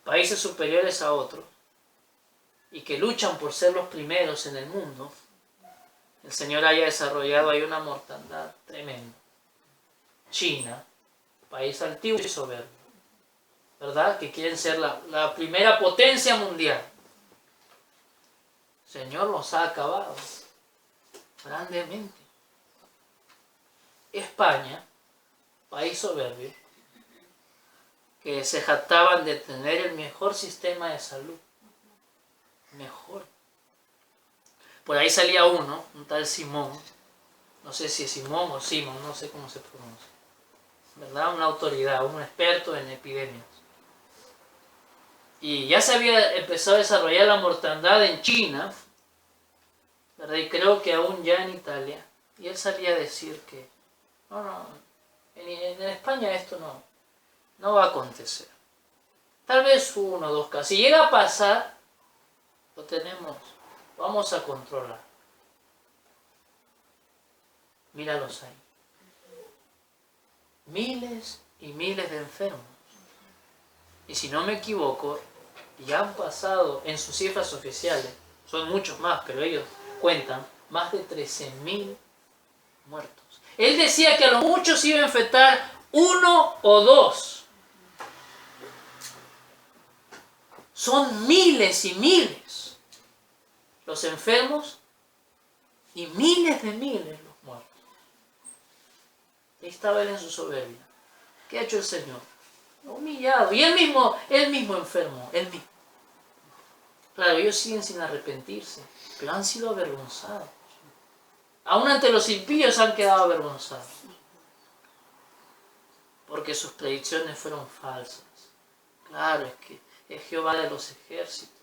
países superiores a otros, y que luchan por ser los primeros en el mundo, el Señor haya desarrollado ahí una mortandad tremenda. China, país altivo y soberbio, ¿verdad?, que quieren ser la primera potencia mundial. El Señor los ha acabado grandemente. España, país soberbio, que se jactaban de tener el mejor sistema de salud. Mejor. Por ahí salía uno, un tal Simón, no sé si es Simón o Simón, no sé cómo se pronuncia, ¿verdad? Una autoridad, un experto en epidemias. Y ya se había empezado a desarrollar la mortandad en China, ¿verdad? Y creo que aún ya en Italia. Y él salía a decir que en España esto no va a acontecer. Tal vez uno o dos casos. Si llega a pasar, lo vamos a controlar. Míralos ahí. Miles y miles de enfermos. Y si no me equivoco, ya han pasado en sus cifras oficiales, son muchos más, pero ellos cuentan, más de 13.000 muertos. Él decía que a lo mucho se iba a infectar 1 o 2. Son miles y miles los enfermos y miles de miles los muertos. Ahí estaba él en su soberbia. ¿Qué ha hecho el Señor? Humillado. Y él mismo enfermo. Él mismo. Claro, ellos siguen sin arrepentirse, pero han sido avergonzados. Aún ante los impíos han quedado avergonzados. Porque sus predicciones fueron falsas. Claro, es que es Jehová de los ejércitos.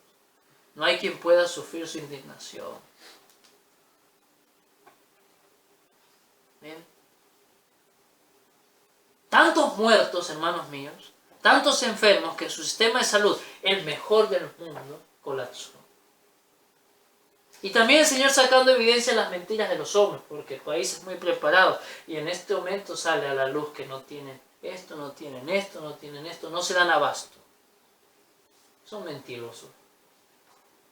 No hay quien pueda sufrir su indignación. ¿Ven? Tantos muertos, hermanos míos, tantos enfermos que su sistema de salud, el mejor del mundo, colapsó. Y también el Señor sacando evidencia las mentiras de los hombres, porque países muy preparados, y en este momento sale a la luz que no tienen esto, no tienen esto, no tienen esto, no se dan abasto. Son mentirosos.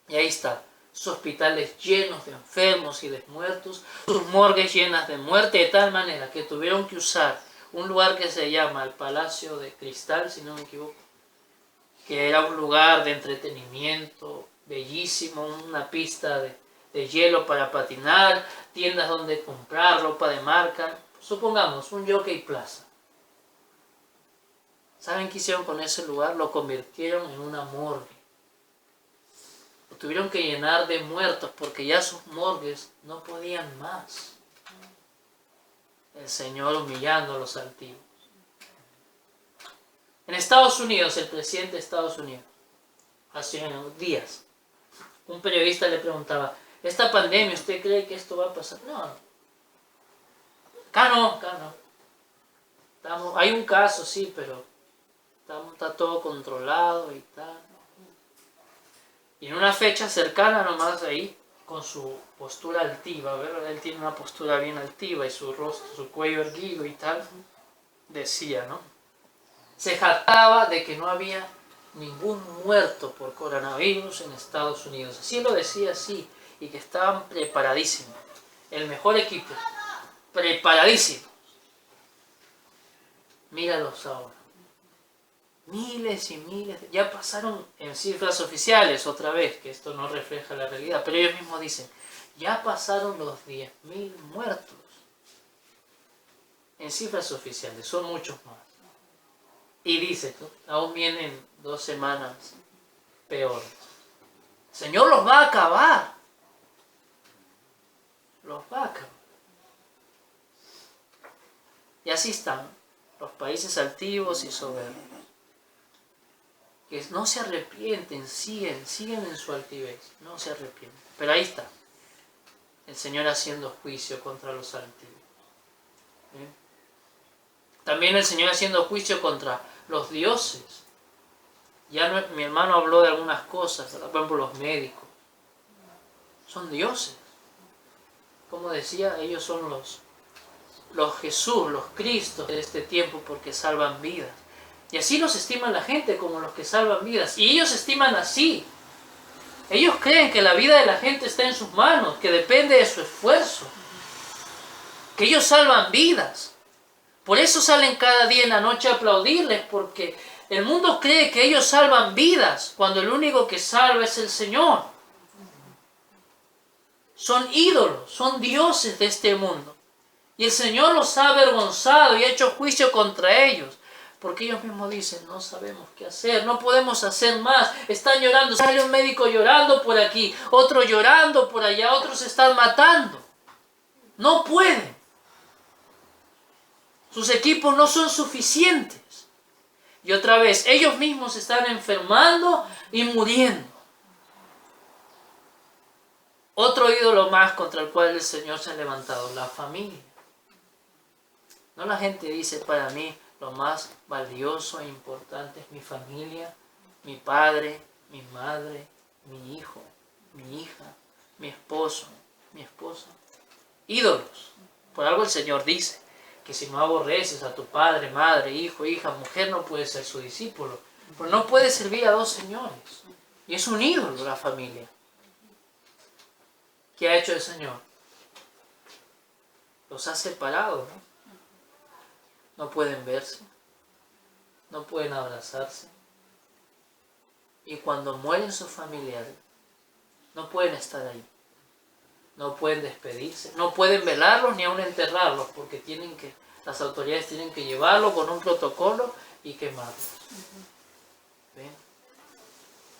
Y ahí está, sus hospitales llenos de enfermos y de muertos, sus morgues llenas de muerte, de tal manera que tuvieron que usar un lugar que se llama el Palacio de Cristal, si no me equivoco, que era un lugar de entretenimiento bellísimo, una pista de hielo para patinar, tiendas donde comprar ropa de marca, supongamos un Jockey Plaza. ¿Saben qué hicieron con ese lugar? Lo convirtieron en una morgue. Lo tuvieron que llenar de muertos porque ya sus morgues no podían más. El Señor humillando a los altivos. En Estados Unidos, el presidente de Estados Unidos, hace unos días, un periodista le preguntaba, ¿esta pandemia usted cree que esto va a pasar? No. Acá no. Hay un caso, sí, pero está todo controlado y tal. Y en una fecha cercana nomás ahí, con su postura altiva, ¿verdad? Él tiene una postura bien altiva y su rostro, su cuello erguido y tal, decía, ¿no? Se jactaba de que no había ningún muerto por coronavirus en Estados Unidos. Así lo decía así, y que estaban preparadísimos. El mejor equipo, preparadísimos. Míralos ahora. Miles y miles, ya pasaron en cifras oficiales otra vez, que esto no refleja la realidad, pero ellos mismos dicen, ya pasaron los 10.000 muertos. En cifras oficiales, son muchos más. Y dice, aún vienen 2 semanas peores. El Señor los va a acabar. Los va a acabar. Y así están los países altivos y soberbios, que no se arrepienten, siguen en su altivez, no se arrepienten. Pero ahí está, el Señor haciendo juicio contra los altivos. ¿Bien? También el Señor haciendo juicio contra los dioses. Ya no, mi hermano habló de algunas cosas, por ejemplo los médicos. Son dioses. Como decía, ellos son los Jesús, los Cristos de este tiempo porque salvan vidas. Y así los estima la gente como los que salvan vidas. Y ellos estiman así. Ellos creen que la vida de la gente está en sus manos, que depende de su esfuerzo. Que ellos salvan vidas. Por eso salen cada día en la noche a aplaudirles, porque el mundo cree que ellos salvan vidas, cuando el único que salva es el Señor. Son ídolos, son dioses de este mundo. Y el Señor los ha avergonzado y ha hecho juicio contra ellos. Porque ellos mismos dicen, no sabemos qué hacer, no podemos hacer más. Están llorando, sale un médico llorando por aquí, otro llorando por allá, otros se están matando. No pueden. Sus equipos no son suficientes. Y otra vez, ellos mismos se están enfermando y muriendo. Otro ídolo más contra el cual el Señor se ha levantado, la familia. No, la gente dice, para mí lo más valioso e importante es mi familia, mi padre, mi madre, mi hijo, mi hija, mi esposo, mi esposa. Ídolos. Por algo el Señor dice que si no aborreces a tu padre, madre, hijo, hija, mujer, no puedes ser su discípulo. Pero no puedes servir a 2 señores. Y es un ídolo la familia. ¿Qué ha hecho el Señor? Los ha separado, ¿no? No pueden verse, no pueden abrazarse. Y cuando mueren sus familiares, no pueden estar ahí. No pueden despedirse, no pueden velarlos ni aún enterrarlos, porque las autoridades tienen que llevarlo con un protocolo y quemarlos. ¿Ven?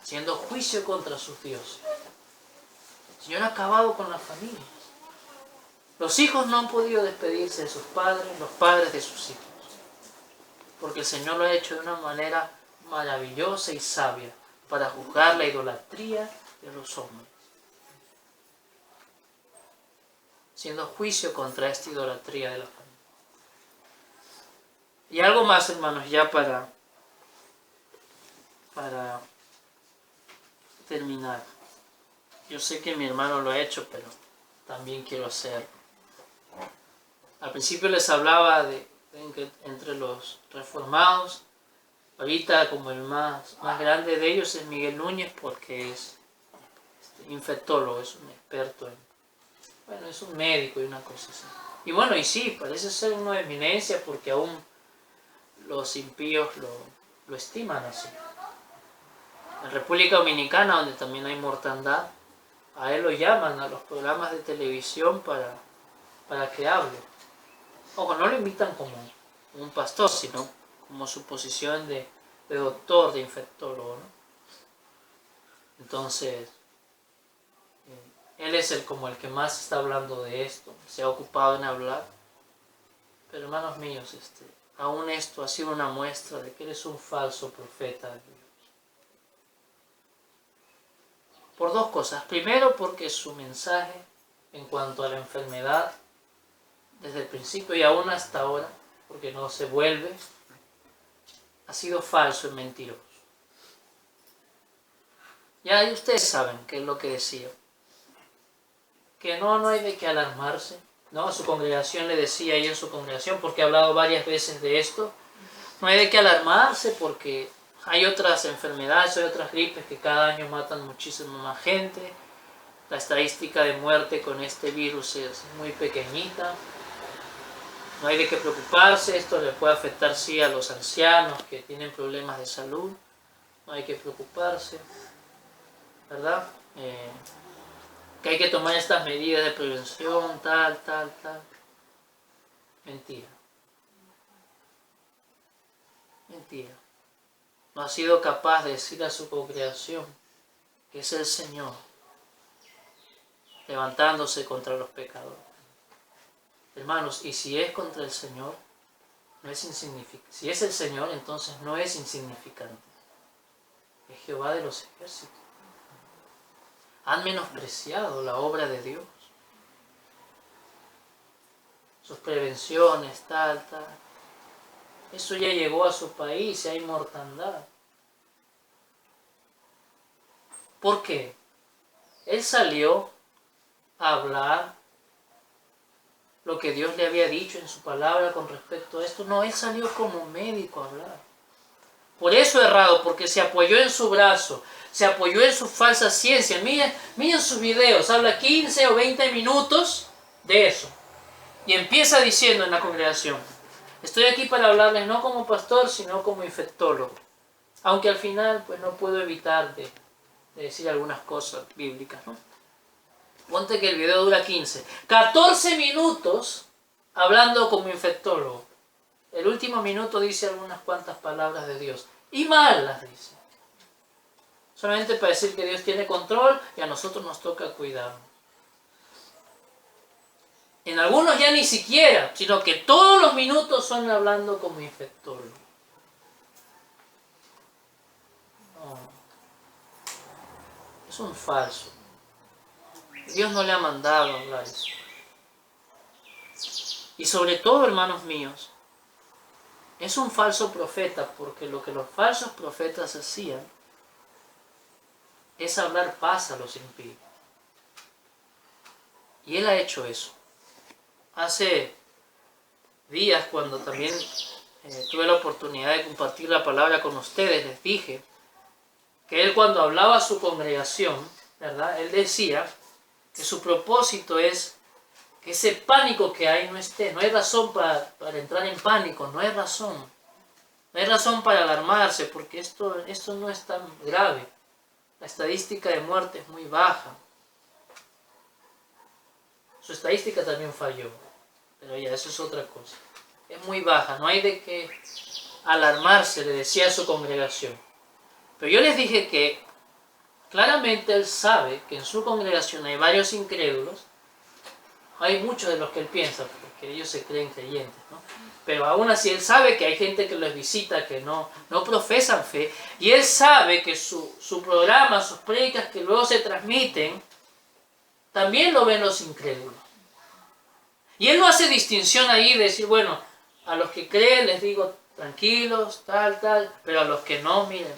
Haciendo juicio contra sus dioses. El Señor ha acabado con las familias. Los hijos no han podido despedirse de sus padres, los padres de sus hijos. Porque el Señor lo ha hecho de una manera maravillosa y sabia para juzgar la idolatría de los hombres. Haciendo juicio contra esta idolatría de la familia. Y algo más, hermanos, ya para terminar. Yo sé que mi hermano lo ha hecho, pero también quiero hacerlo. Al principio les hablaba de que entre los reformados, ahorita como el más grande de ellos es Miguel Núñez, porque es infectólogo, es un experto es un médico y una cosa así. Y bueno, y sí, parece ser una eminencia porque aún los impíos lo estiman así. En República Dominicana, donde también hay mortandad, a él lo llaman a los programas de televisión para que hable. Ojo, no lo invitan como un pastor, sino como su posición de doctor, de infectólogo, ¿no? Entonces, él es como el que más está hablando de esto, se ha ocupado en hablar. Pero hermanos míos, aún esto ha sido una muestra de que él es un falso profeta de Dios. Por 2 cosas. Primero, porque su mensaje en cuanto a la enfermedad, desde el principio y aún hasta ahora, porque no se vuelve, ha sido falso y mentiroso. Ya ustedes saben qué es lo que decía. Que no hay de qué alarmarse, ¿no? A su congregación le decía ahí en su congregación, porque he hablado varias veces de esto, no hay de qué alarmarse porque hay otras enfermedades, hay otras gripes que cada año matan muchísima más gente. La estadística de muerte con este virus es muy pequeñita. No hay de qué preocuparse, esto le puede afectar sí a los ancianos que tienen problemas de salud, no hay que preocuparse, ¿verdad? Que hay que tomar estas medidas de prevención, tal. Mentira. Mentira. No ha sido capaz de decir a su congregación que es el Señor levantándose contra los pecadores. Hermanos, y si es contra el Señor, no es insignificante. Si es el Señor, entonces no es insignificante. Es Jehová de los ejércitos. Han menospreciado la obra de Dios. Sus prevenciones, tal. Eso ya llegó a su país y hay mortandad. ¿Por qué? Él salió a hablar lo que Dios le había dicho en su palabra con respecto a esto. No, él salió como médico a hablar. Por eso errado, porque se apoyó en su brazo, se apoyó en su falsa ciencia. Miren sus videos, habla 15 o 20 minutos de eso. Y empieza diciendo en la congregación: estoy aquí para hablarles no como pastor, sino como infectólogo. Aunque al final pues no puedo evitar de decir algunas cosas bíblicas, ¿no? Ponte que el video dura 14 minutos hablando como infectólogo. El último minuto dice algunas cuantas palabras de Dios. Y mal las dice. Solamente para decir que Dios tiene control y a nosotros nos toca cuidarnos. En algunos ya ni siquiera, sino que todos los minutos son hablando como infectólogo. No. Es un falso. Dios no le ha mandado hablar eso. Y sobre todo, hermanos míos, es un falso profeta, porque lo que los falsos profetas hacían es hablar paz a los impíos. Y él ha hecho eso. Hace días, cuando también tuve la oportunidad de compartir la palabra con ustedes, les dije que él, cuando hablaba a su congregación, ¿verdad?, él decía que su propósito es que ese pánico que hay no esté. No hay razón para entrar en pánico, no hay razón. No hay razón para alarmarse, porque esto no es tan grave. La estadística de muerte es muy baja. Su estadística también falló, pero ya, eso es otra cosa. Es muy baja, no hay de qué alarmarse, le decía a su congregación. Pero yo les dije que claramente él sabe que en su congregación hay varios incrédulos. Hay muchos de los que él piensa, porque ellos se creen creyentes, ¿no? Pero aún así él sabe que hay gente que los visita que no profesan fe. Y él sabe que su programa, sus prédicas que luego se transmiten, también lo ven los incrédulos. Y él no hace distinción ahí de decir, bueno, a los que creen les digo tranquilos, tal, pero a los que no, miren,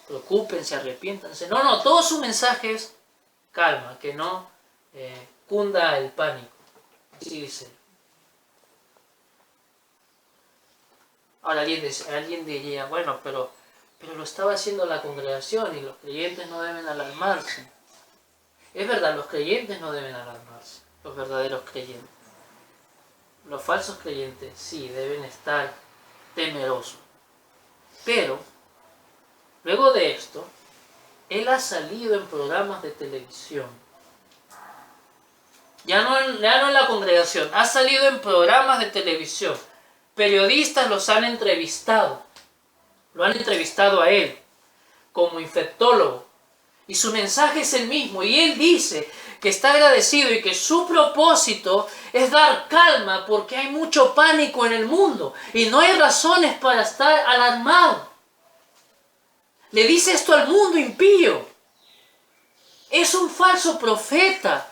preocúpense, arrepiéntanse. No, todo su mensaje es calma, que no cunda el pánico. Así dice. Ahora alguien diría, bueno, pero lo estaba haciendo la congregación y los creyentes no deben alarmarse. Es verdad, los creyentes no deben alarmarse, los verdaderos creyentes. Los falsos creyentes sí deben estar temerosos. Pero, luego de esto, él ha salido en programas de televisión. Ya no en la congregación, ha salido en programas de televisión. Periodistas los han entrevistado. Lo han entrevistado a él como infectólogo. Y su mensaje es el mismo. Y él dice que está agradecido y que su propósito es dar calma porque hay mucho pánico en el mundo. Y no hay razones para estar alarmado. Le dice esto al mundo impío. Es un falso profeta.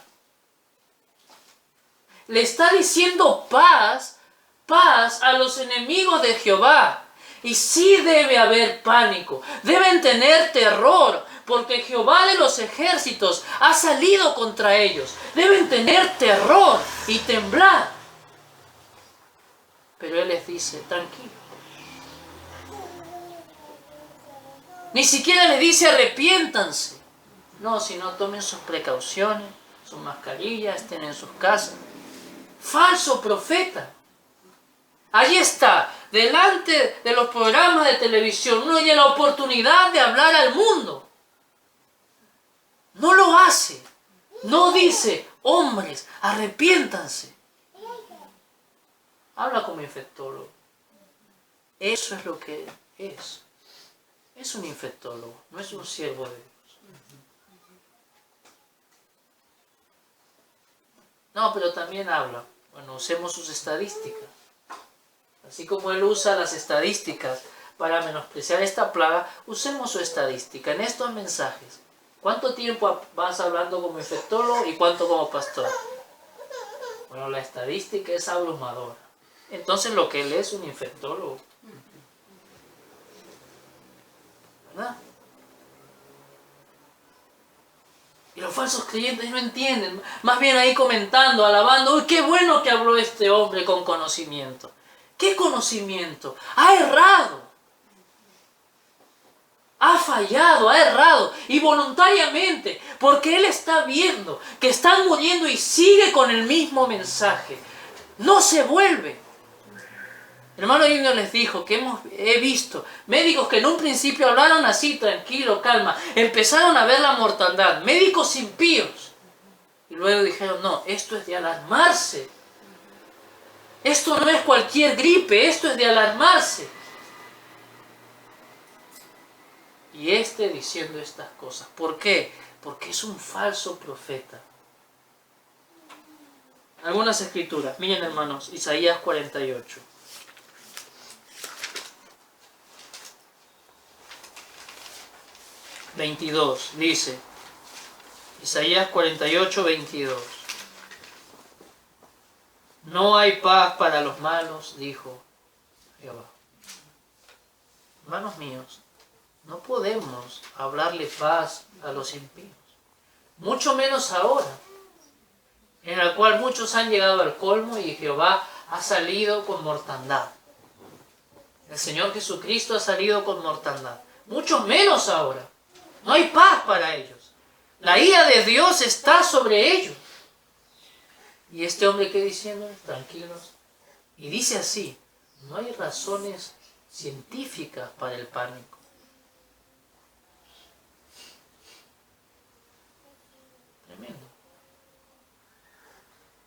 Le está diciendo paz a los enemigos de Jehová. Y sí debe haber pánico, deben tener terror, porque Jehová de los ejércitos ha salido contra ellos. Deben tener terror y temblar. Pero él les dice, tranquilo. Ni siquiera le dice arrepiéntanse. No, sino tomen sus precauciones, sus mascarillas, estén en sus casas. Falso profeta. Allí está, delante de los programas de televisión, uno tiene la oportunidad de hablar al mundo. No lo hace. No dice, hombres, arrepiéntanse. Habla como infectólogo. Eso es lo que es. Es un infectólogo, no es un siervo de Dios. No, pero también habla. Bueno, usemos sus estadísticas. Así como él usa las estadísticas para menospreciar esta plaga, usemos su estadística en estos mensajes. ¿Cuánto tiempo vas hablando como infectólogo y cuánto como pastor? Bueno, la estadística es abrumadora. Entonces lo que él es un infectólogo. ¿Verdad? Y los falsos creyentes no entienden. Más bien ahí comentando, alabando. ¡Uy, qué bueno que habló este hombre con conocimiento! ¿Qué conocimiento? Ha errado. Ha fallado, ha errado. Y voluntariamente. Porque él está viendo que están muriendo y sigue con el mismo mensaje. No se vuelve. El hermano Ignacio les dijo que he visto médicos que en un principio hablaron así, tranquilo, calma. Empezaron a ver la mortandad. Médicos impíos. Y luego dijeron, no, esto es de alarmarse. Esto no es cualquier gripe, esto es de alarmarse. Y diciendo estas cosas. ¿Por qué? Porque es un falso profeta. Algunas escrituras. Miren, hermanos, Isaías 48. Dice, Isaías 48, 22. No hay paz para los malos, dijo Jehová. Hermanos míos, no podemos hablarle paz a los impíos. Mucho menos ahora, en el cual muchos han llegado al colmo y Jehová ha salido con mortandad. El Señor Jesucristo ha salido con mortandad. Mucho menos ahora. No hay paz para ellos. La ira de Dios está sobre ellos. Y este hombre que diciendo, tranquilos, y dice así, no hay razones científicas para el pánico. Tremendo.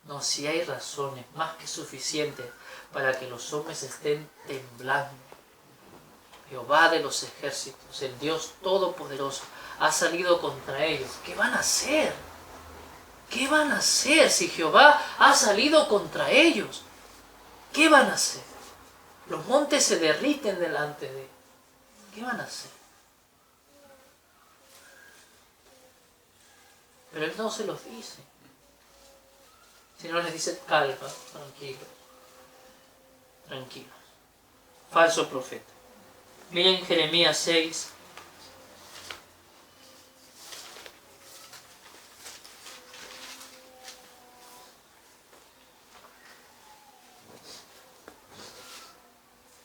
No, si hay razones más que suficientes para que los hombres estén temblando. Jehová de los ejércitos, el Dios Todopoderoso, ha salido contra ellos. ¿Qué van a hacer? ¿Qué van a hacer si Jehová ha salido contra ellos? ¿Qué van a hacer? Los montes se derriten delante de él. ¿Qué van a hacer? Pero él no se los dice. Sino les dice, calma, tranquilos. Tranquilos. Falso profeta. Miren Jeremías 6.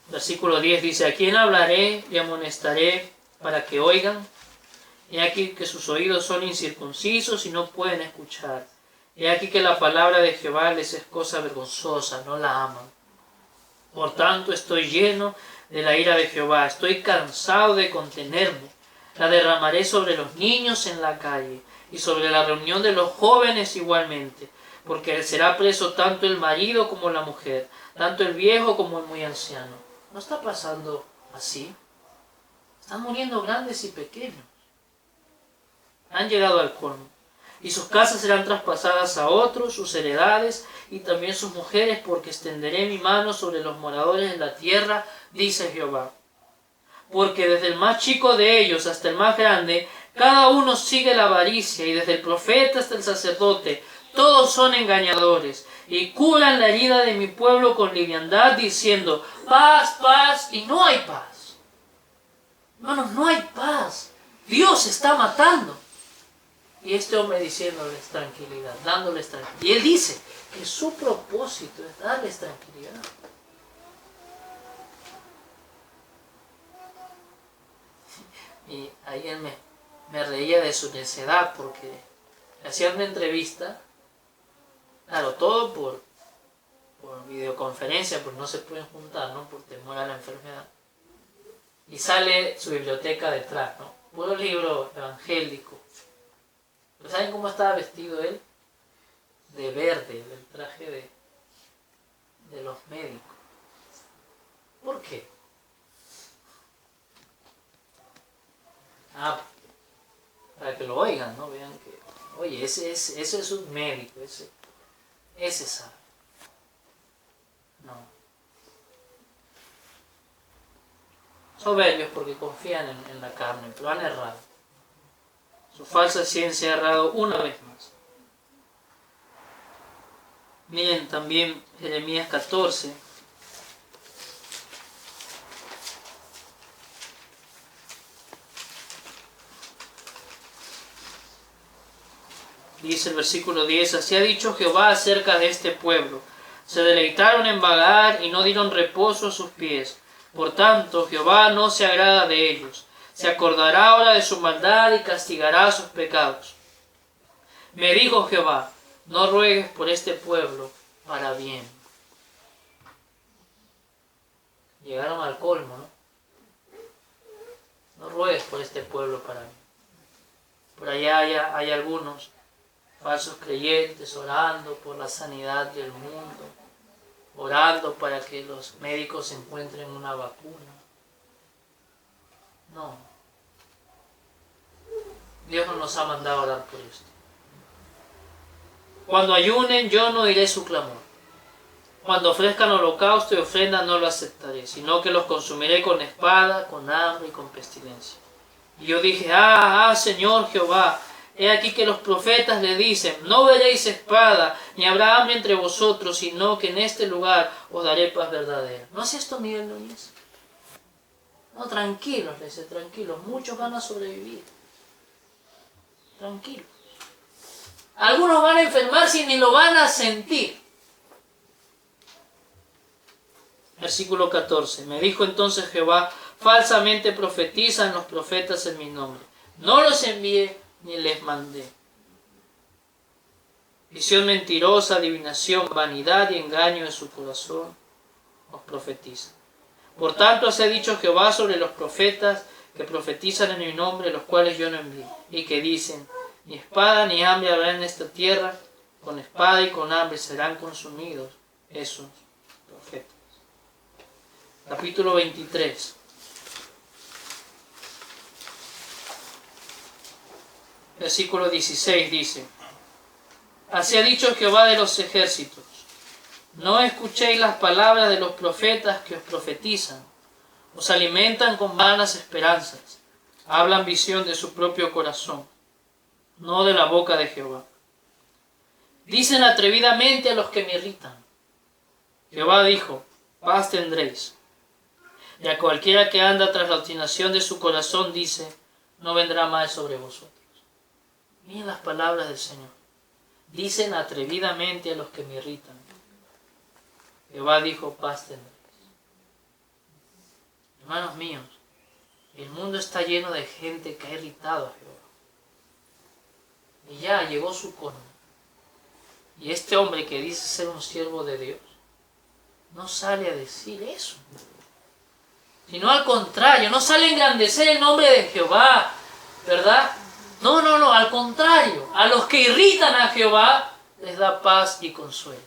Versículo 10 dice, ¿a quién hablaré y amonestaré para que oigan? He aquí que sus oídos son incircuncisos y no pueden escuchar. He aquí que la palabra de Jehová les es cosa vergonzosa, no la aman. Por tanto estoy lleno de la ira de Jehová, estoy cansado de contenerme. La derramaré sobre los niños en la calle y sobre la reunión de los jóvenes igualmente, porque será preso tanto el marido como la mujer, tanto el viejo como el muy anciano. ¿No está pasando así? Están muriendo grandes y pequeños. Han llegado al colmo. Y sus casas serán traspasadas a otros, sus heredades y también sus mujeres, porque extenderé mi mano sobre los moradores de la tierra, dice Jehová. Porque desde el más chico de ellos hasta el más grande, cada uno sigue la avaricia, y desde el profeta hasta el sacerdote, todos son engañadores, y curan la herida de mi pueblo con liviandad, diciendo, paz, paz, y no hay paz. Hermanos, no hay paz. Dios está matando. Y este hombre diciéndoles tranquilidad, dándoles tranquilidad. Y él dice que su propósito es darles tranquilidad. Y ayer me reía de su necedad porque le hacían una entrevista, claro, todo por videoconferencia, pues no se pueden juntar, ¿no? Por temor a la enfermedad. Y sale su biblioteca detrás, ¿no? Puro libro evangélico. ¿Pero saben cómo estaba vestido él? De verde, del traje de los médicos. ¿Por qué? Para que lo oigan, ¿no? Vean que, oye, ese es un médico, ese sabe. No. Soberbios porque confían en la carne, pero han errado. Su falsa ciencia ha errado una vez más. Miren también Jeremías 14. Dice el versículo 10, así ha dicho Jehová acerca de este pueblo. Se deleitaron en vagar y no dieron reposo a sus pies. Por tanto, Jehová no se agrada de ellos. Se acordará ahora de su maldad y castigará sus pecados. Me dijo Jehová, no ruegues por este pueblo para bien. Llegaron al colmo, ¿no? No ruegues por este pueblo para bien. Por allá hay algunos falsos creyentes orando por la sanidad del mundo, orando para que los médicos encuentren una vacuna. No. Dios no nos ha mandado a orar por esto. Cuando ayunen, yo no oiré su clamor. Cuando ofrezcan holocausto y ofrenda, no lo aceptaré, sino que los consumiré con espada, con hambre y con pestilencia. Y yo dije, Señor Jehová, he aquí que los profetas le dicen, no veréis espada, ni habrá hambre entre vosotros, sino que en este lugar os daré paz verdadera. ¿No es esto Miguel Núñez? No, tranquilos, le dice, tranquilos, muchos van a sobrevivir. Tranquilos. Algunos van a enfermarse y ni lo van a sentir. Versículo 14. Me dijo entonces Jehová, falsamente profetizan los profetas en mi nombre. No los envié ni les mandé. Visión mentirosa, adivinación, vanidad y engaño en su corazón os profetizan. Por tanto, así ha dicho Jehová sobre los profetas que profetizan en mi nombre, los cuales yo no envié, y que dicen, ni espada ni hambre habrá en esta tierra, con espada y con hambre serán consumidos esos profetas. Capítulo 23. Versículo 16 dice, así ha dicho Jehová de los ejércitos, no escuchéis las palabras de los profetas que os profetizan, os alimentan con vanas esperanzas, hablan visión de su propio corazón, no de la boca de Jehová. Dicen atrevidamente a los que me irritan, Jehová dijo, paz tendréis. Y a cualquiera que anda tras la obstinación de su corazón dice, no vendrá mal sobre vosotros. Miren las palabras del Señor. Dicen atrevidamente a los que me irritan. Jehová dijo, paz tendréis. Hermanos míos, el mundo está lleno de gente que ha irritado a Jehová. Y ya llegó su colmo. Y este hombre que dice ser un siervo de Dios, no sale a decir eso. Sino al contrario, no sale a engrandecer el nombre de Jehová, ¿verdad? No, al contrario, a los que irritan a Jehová les da paz y consuelo.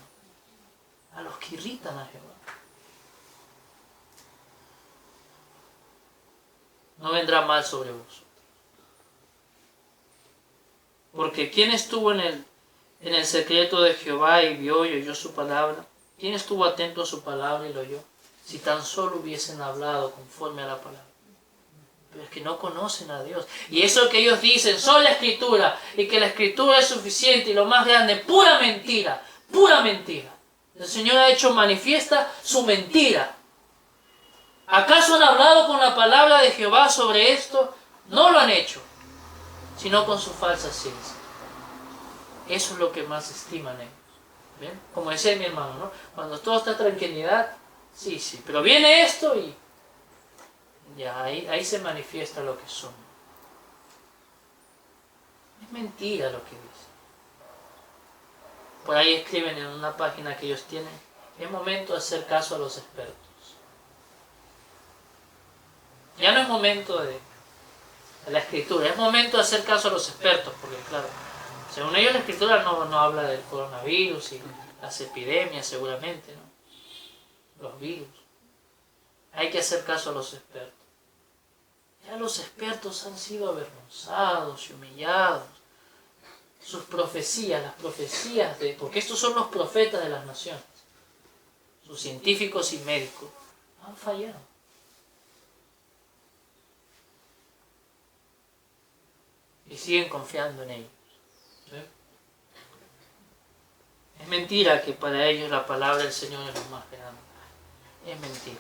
A los que irritan a Jehová. No vendrá mal sobre vosotros. Porque ¿quién estuvo en el secreto de Jehová y vio y oyó su palabra? ¿Quién estuvo atento a su palabra y lo oyó? Si tan solo hubiesen hablado conforme a la palabra. Pero es que no conocen a Dios. Y eso que ellos dicen, son la Escritura, y que la Escritura es suficiente y lo más grande, pura mentira, pura mentira. El Señor ha hecho manifiesta su mentira. ¿Acaso han hablado con la palabra de Jehová sobre esto? No lo han hecho, sino con su falsa ciencia. Eso es lo que más estiman ellos. ¿Ven? Como decía mi hermano, ¿no? Cuando todo está tranquilidad, sí, pero viene esto y ya ahí se manifiesta lo que son. Es mentira lo que dicen. Por ahí escriben en una página que ellos tienen, Es momento de hacer caso a los expertos. Ya no es momento de la Escritura, es momento de hacer caso a los expertos, porque claro, según ellos la Escritura no habla del coronavirus y las epidemias seguramente, ¿no? Los virus. Hay que hacer caso a los expertos. Ya los expertos han sido avergonzados y humillados. Sus profecías, las profecías porque estos son los profetas de las naciones, sus científicos y médicos, han fallado. Y siguen confiando en ellos. ¿Sí? Es mentira que para ellos la palabra del Señor es lo más grande. Es mentira.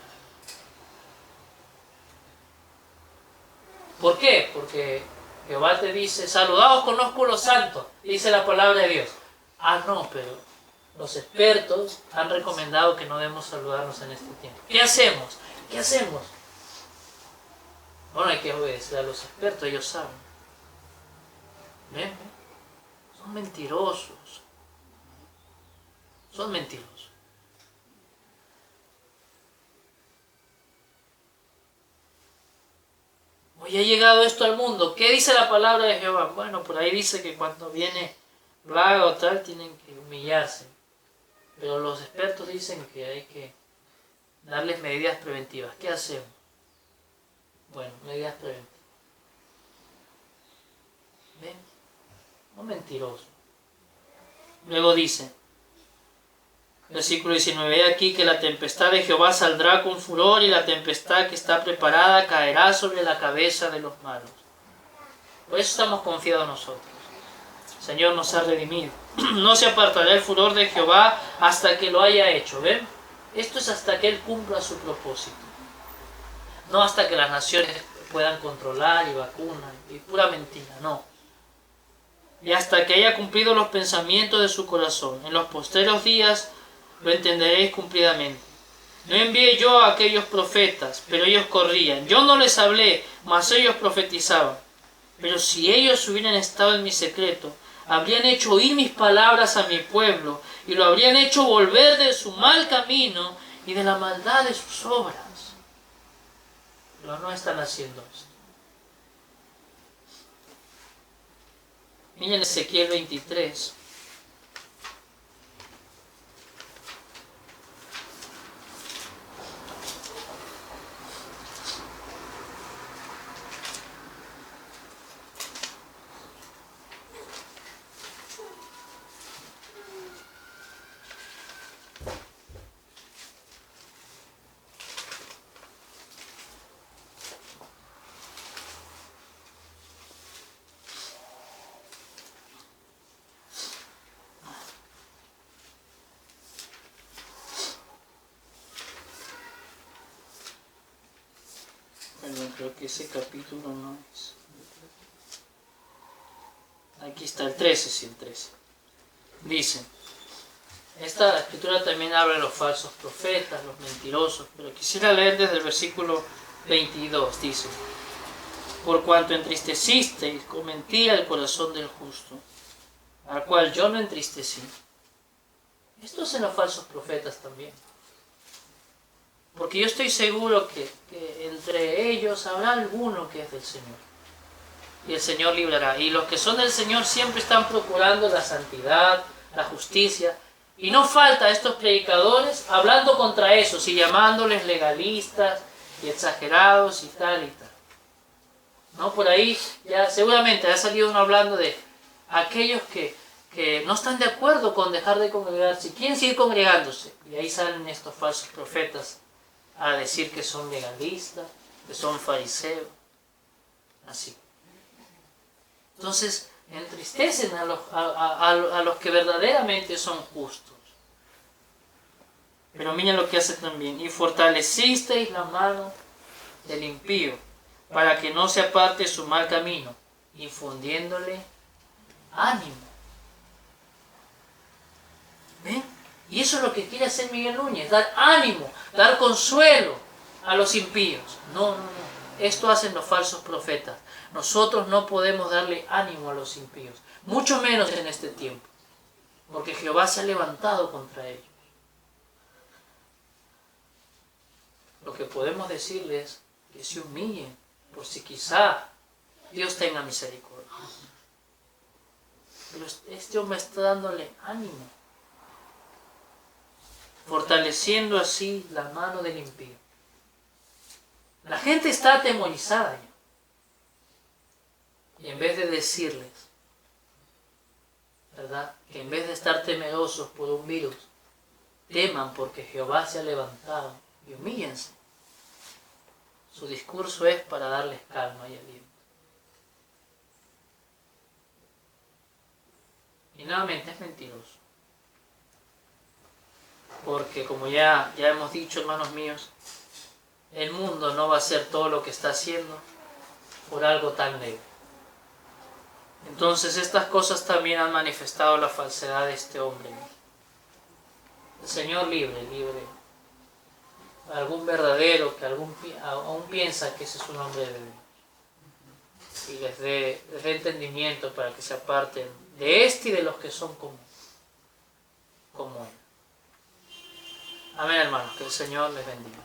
¿Por qué? Porque Jehová te dice, saludaos con ósculos santos, dice la palabra de Dios. Ah, no, pero los expertos han recomendado que no debemos saludarnos en este tiempo. ¿Qué hacemos? ¿Qué hacemos? Bueno, hay que obedecer a los expertos, ellos saben. ¿Ven? Son mentirosos. Son mentirosos. Hoy ha llegado esto al mundo. ¿Qué dice la palabra de Jehová? Bueno, por ahí dice que cuando viene plaga o tal, tienen que humillarse. Pero los expertos dicen que hay que darles medidas preventivas. ¿Qué hacemos? Bueno, medidas preventivas. ¿Ven? No mentiroso. Luego dice, versículo 19, he aquí que la tempestad de Jehová saldrá con furor y la tempestad que está preparada caerá sobre la cabeza de los malos. Por eso estamos confiados nosotros. El Señor nos ha redimido. No se apartará el furor de Jehová hasta que lo haya hecho. ¿Ven? Esto es hasta que Él cumpla su propósito. No hasta que las naciones puedan controlar y vacunar y pura mentira, no. Y hasta que haya cumplido los pensamientos de su corazón. En los postreros días lo entenderéis cumplidamente. No envié yo a aquellos profetas, pero ellos corrían. Yo no les hablé, mas ellos profetizaban. Pero si ellos hubieran estado en mi secreto, habrían hecho oír mis palabras a mi pueblo, y lo habrían hecho volver de su mal camino y de la maldad de sus obras. Pero no están haciendo esto. Miren Ezequiel 23. Creo que ese capítulo no es. Aquí está el 13, sí, el 13. Dice, esta escritura también habla de los falsos profetas, los mentirosos, pero quisiera leer desde el versículo 22, dice, por cuanto entristecisteis con mentira el corazón del justo, al cual yo no entristecí. Esto es en los falsos profetas también. Porque yo estoy seguro que entre ellos habrá alguno que es del Señor. Y el Señor librará. Y los que son del Señor siempre están procurando la santidad, la justicia. Y no falta estos predicadores hablando contra esos y llamándoles legalistas y exagerados y tal y tal. ¿No? Por ahí ya seguramente ha salido uno hablando de aquellos que no están de acuerdo con dejar de congregarse. Quieren seguir congregándose. Y ahí salen estos falsos profetas a decir que son legalistas, que son fariseos, así. Entonces, entristecen a los que verdaderamente son justos. Pero miren lo que hace también. Y fortalecisteis la mano del impío, para que no se aparte su mal camino, infundiéndole ánimo. ¿Ven? Y eso es lo que quiere hacer Miguel Núñez, dar ánimo, dar consuelo a los impíos. No. Esto hacen los falsos profetas. Nosotros no podemos darle ánimo a los impíos, mucho menos en este tiempo, porque Jehová se ha levantado contra ellos. lo que podemos decirles es que se humillen, por si quizá Dios tenga misericordia. Pero este hombre está dándole ánimo, fortaleciendo así la mano del impío. La gente está atemorizada ya. Y en vez de decirles, ¿verdad?, que en vez de estar temerosos por un virus, teman porque Jehová se ha levantado y humíllense. Su discurso es para darles calma y aliento. Y nuevamente es mentiroso. Porque como ya hemos dicho, hermanos míos, el mundo no va a hacer todo lo que está haciendo por algo tan leve. Entonces estas cosas también han manifestado la falsedad de este hombre. El Señor libre. Algún verdadero que aún piensa que ese es un hombre de Dios. Y les dé entendimiento para que se aparten de este y de los que son como él. Amén, hermanos. Que el Señor les bendiga.